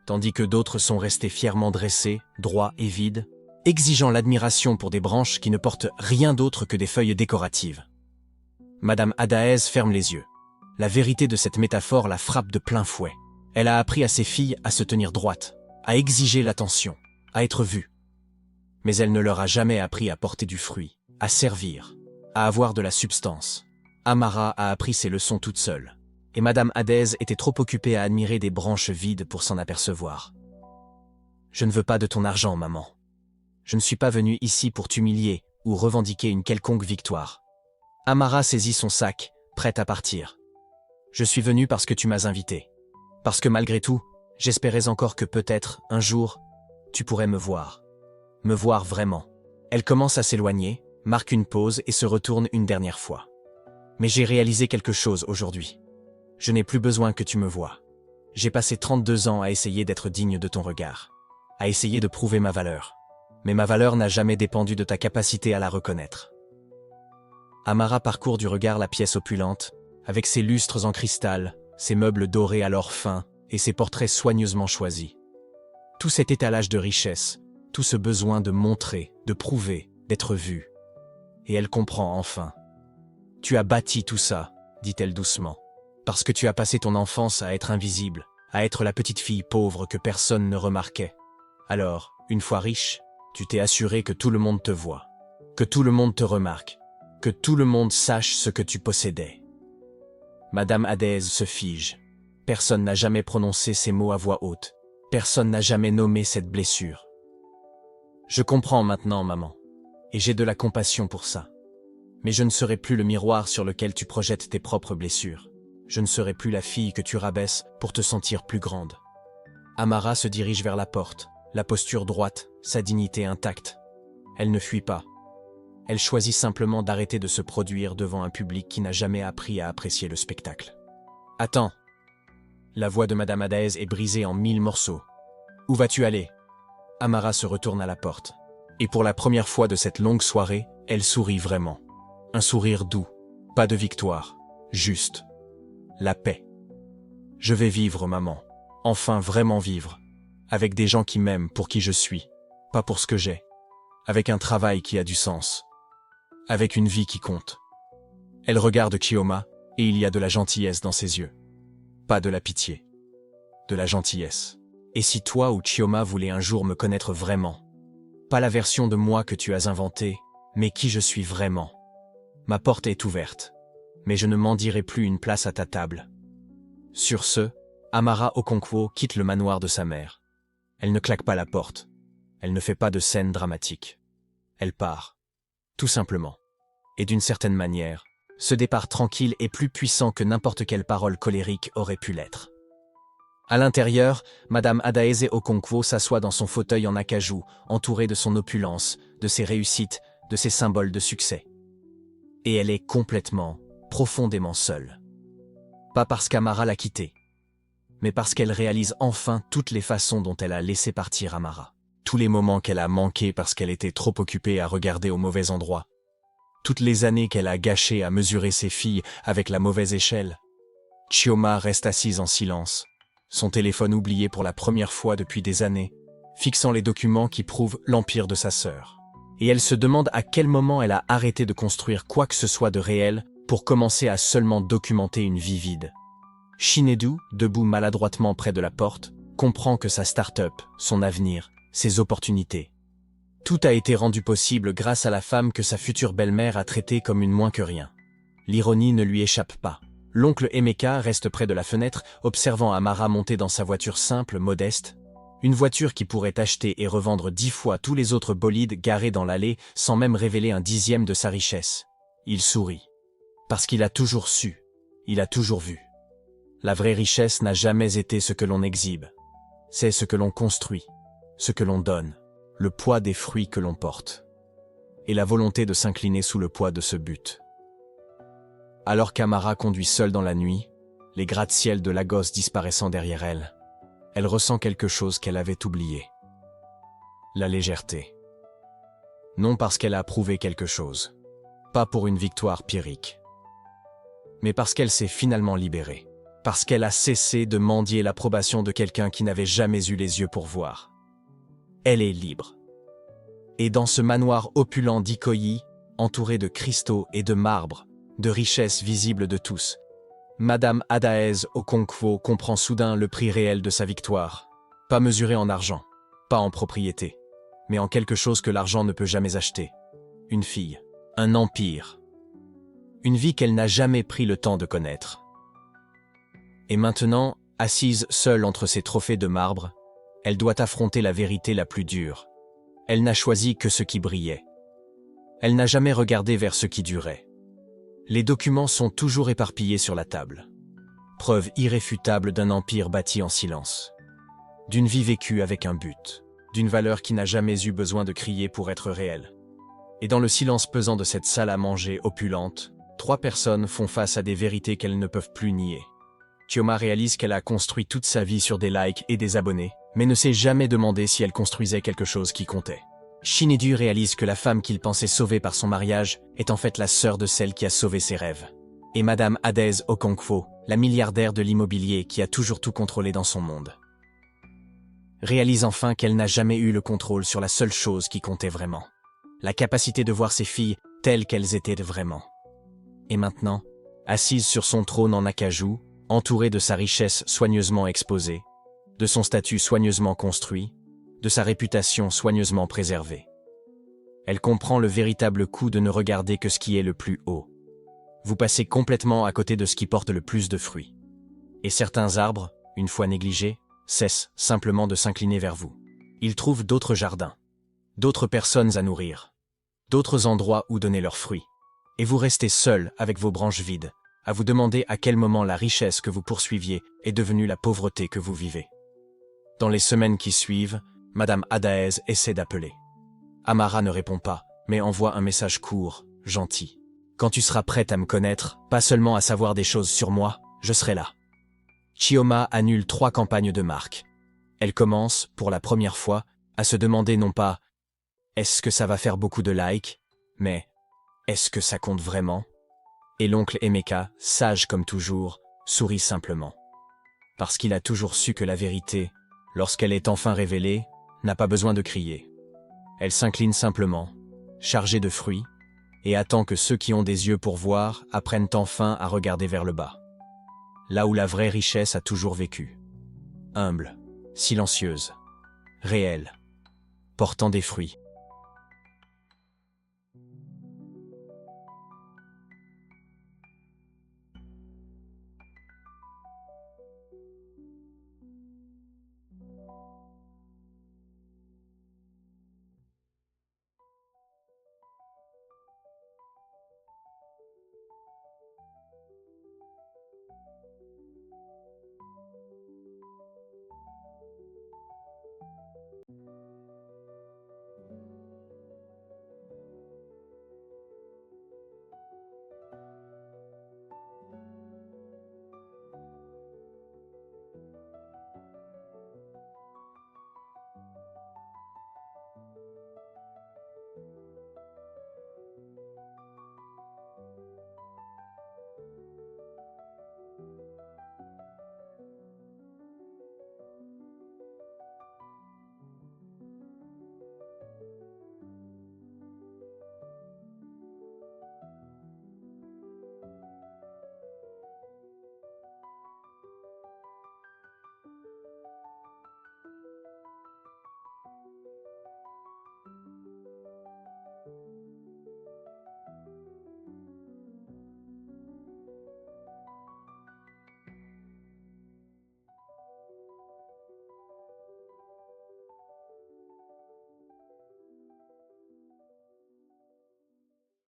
Tandis que d'autres sont restés fièrement dressés, droits et vides, exigeant l'admiration pour des branches qui ne portent rien d'autre que des feuilles décoratives. Madame Adaez ferme les yeux. La vérité de cette métaphore la frappe de plein fouet. Elle a appris à ses filles à se tenir droites, à exiger l'attention, à être vues. Mais elle ne leur a jamais appris à porter du fruit, à servir, à avoir de la substance. Amara a appris ses leçons toute seule, et Madame Adaez était trop occupée à admirer des branches vides pour s'en apercevoir. « Je ne veux pas de ton argent, maman. Je ne suis pas venue ici pour t'humilier ou revendiquer une quelconque victoire. » Amara saisit son sac, prête à partir. « Je suis venue parce que tu m'as invitée. Parce que malgré tout, j'espérais encore que peut-être, un jour, tu pourrais me voir. Me voir vraiment. » Elle commence à s'éloigner, marque une pause et se retourne une dernière fois. « Mais j'ai réalisé quelque chose aujourd'hui. Je n'ai plus besoin que tu me vois. J'ai passé 32 ans à essayer d'être digne de ton regard, à essayer de prouver ma valeur. Mais ma valeur n'a jamais dépendu de ta capacité à la reconnaître. » Amara parcourt du regard la pièce opulente, avec ses lustres en cristal, ses meubles dorés à l'or fin et ses portraits soigneusement choisis. Tout cet étalage de richesse, tout ce besoin de montrer, de prouver, d'être vue. Et elle comprend enfin. « Tu as bâti tout ça, » dit-elle doucement, « parce que tu as passé ton enfance à être invisible, à être la petite fille pauvre que personne ne remarquait. Alors, une fois riche, tu t'es assuré que tout le monde te voit, que tout le monde te remarque, que tout le monde sache ce que tu possédais. » Madame Adaez se fige. Personne n'a jamais prononcé ces mots à voix haute. Personne n'a jamais nommé cette blessure. « Je comprends maintenant, maman, et j'ai de la compassion pour ça. Mais je ne serai plus le miroir sur lequel tu projettes tes propres blessures. Je ne serai plus la fille que tu rabaisses pour te sentir plus grande. Amara se dirige vers la porte, la posture droite, sa dignité intacte. Elle ne fuit pas. Elle choisit simplement d'arrêter de se produire devant un public qui n'a jamais appris à apprécier le spectacle. « Attends !» La voix de Madame Adaez est brisée en 1000 morceaux. « Où vas-tu aller ?» Amara se retourne à la porte. Et pour la première fois de cette longue soirée, elle sourit vraiment. Un sourire doux. Pas de victoire. Juste. La paix. « Je vais vivre, maman. Enfin vraiment vivre. Avec des gens qui m'aiment pour qui je suis. Pas pour ce que j'ai. Avec un travail qui a du sens. Avec une vie qui compte. » Elle regarde Chioma, et il y a de la gentillesse dans ses yeux. Pas de la pitié. De la gentillesse. Et si toi ou Chioma voulez un jour me connaître vraiment? Pas la version de moi que tu as inventée, mais qui je suis vraiment. Ma porte est ouverte, mais je ne m'en dirai plus une place à ta table. Sur ce, Amara Okonkwo quitte le manoir de sa mère. Elle ne claque pas la porte. Elle ne fait pas de scène dramatique. Elle part. Tout simplement. Et d'une certaine manière, ce départ tranquille est plus puissant que n'importe quelle parole colérique aurait pu l'être. À l'intérieur, Madame Adaeze Okonkwo s'assoit dans son fauteuil en acajou, entourée de son opulence, de ses réussites, de ses symboles de succès. Et elle est complètement, profondément seule. Pas parce qu'Amara l'a quittée, mais parce qu'elle réalise enfin toutes les façons dont elle a laissé partir Amara. Tous les moments qu'elle a manqués parce qu'elle était trop occupée à regarder au mauvais endroit. Toutes les années qu'elle a gâchées à mesurer ses filles avec la mauvaise échelle. Chioma reste assise en silence, son téléphone oublié pour la première fois depuis des années, fixant les documents qui prouvent l'empire de sa sœur. Et elle se demande à quel moment elle a arrêté de construire quoi que ce soit de réel pour commencer à seulement documenter une vie vide. Shinedu, debout maladroitement près de la porte, comprend que sa start-up, son avenir, ses opportunités. Tout a été rendu possible grâce à la femme que sa future belle-mère a traitée comme une moins que rien. L'ironie ne lui échappe pas. L'oncle Emeka reste près de la fenêtre, observant Amara monter dans sa voiture simple, modeste. Une voiture qui pourrait acheter et revendre 10 fois tous les autres bolides garés dans l'allée sans même révéler un dixième de sa richesse. Il sourit. Parce qu'il a toujours su. Il a toujours vu. La vraie richesse n'a jamais été ce que l'on exhibe. C'est ce que l'on construit, ce que l'on donne, le poids des fruits que l'on porte. Et la volonté de s'incliner sous le poids de ce but. Alors qu'Amara conduit seule dans la nuit, les gratte-ciel de Lagos disparaissant derrière elle, elle ressent quelque chose qu'elle avait oublié. La légèreté. Non parce qu'elle a prouvé quelque chose, pas pour une victoire pyrrhique, mais parce qu'elle s'est finalement libérée, parce qu'elle a cessé de mendier l'approbation de quelqu'un qui n'avait jamais eu les yeux pour voir. Elle est libre. Et dans ce manoir opulent d'Ikoyi, entouré de cristaux et de marbre, de richesses visibles de tous, Madame Adaez Okonkwo comprend soudain le prix réel de sa victoire, pas mesuré en argent, pas en propriété, mais en quelque chose que l'argent ne peut jamais acheter. Une fille, un empire, une vie qu'elle n'a jamais pris le temps de connaître. Et maintenant, assise seule entre ses trophées de marbre, elle doit affronter la vérité la plus dure. Elle n'a choisi que ce qui brillait. Elle n'a jamais regardé vers ce qui durait. Les documents sont toujours éparpillés sur la table. Preuve irréfutable d'un empire bâti en silence. D'une vie vécue avec un but. D'une valeur qui n'a jamais eu besoin de crier pour être réelle. Et dans le silence pesant de cette salle à manger opulente, 3 personnes font face à des vérités qu'elles ne peuvent plus nier. Chioma réalise qu'elle a construit toute sa vie sur des likes et des abonnés, mais ne s'est jamais demandé si elle construisait quelque chose qui comptait. Shinedu réalise que la femme qu'il pensait sauver par son mariage est en fait la sœur de celle qui a sauvé ses rêves. Et Madame Adaez Okonkwo, la milliardaire de l'immobilier qui a toujours tout contrôlé dans son monde, réalise enfin qu'elle n'a jamais eu le contrôle sur la seule chose qui comptait vraiment. La capacité de voir ses filles telles qu'elles étaient vraiment. Et maintenant, assise sur son trône en acajou, entourée de sa richesse soigneusement exposée, de son statut soigneusement construit, de sa réputation soigneusement préservée. Elle comprend le véritable coût de ne regarder que ce qui est le plus haut. Vous passez complètement à côté de ce qui porte le plus de fruits. Et certains arbres, une fois négligés, cessent simplement de s'incliner vers vous. Ils trouvent d'autres jardins, d'autres personnes à nourrir, d'autres endroits où donner leurs fruits. Et vous restez seul avec vos branches vides, à vous demander à quel moment la richesse que vous poursuiviez est devenue la pauvreté que vous vivez. Dans les semaines qui suivent, Madame Adaez essaie d'appeler. Amara ne répond pas, mais envoie un message court, gentil. Quand tu seras prête à me connaître, pas seulement à savoir des choses sur moi, je serai là. Chioma annule 3 campagnes de marque. Elle commence, pour la première fois, à se demander non pas « est-ce que ça va faire beaucoup de likes ?», mais « est-ce que ça compte vraiment ?» Et l'oncle Emeka, sage comme toujours, sourit simplement. Parce qu'il a toujours su que la vérité, lorsqu'elle est enfin révélée, n'a pas besoin de crier. Elle s'incline simplement, chargée de fruits, et attend que ceux qui ont des yeux pour voir apprennent enfin à regarder vers le bas. Là où la vraie richesse a toujours vécu. Humble, silencieuse, réelle, portant des fruits.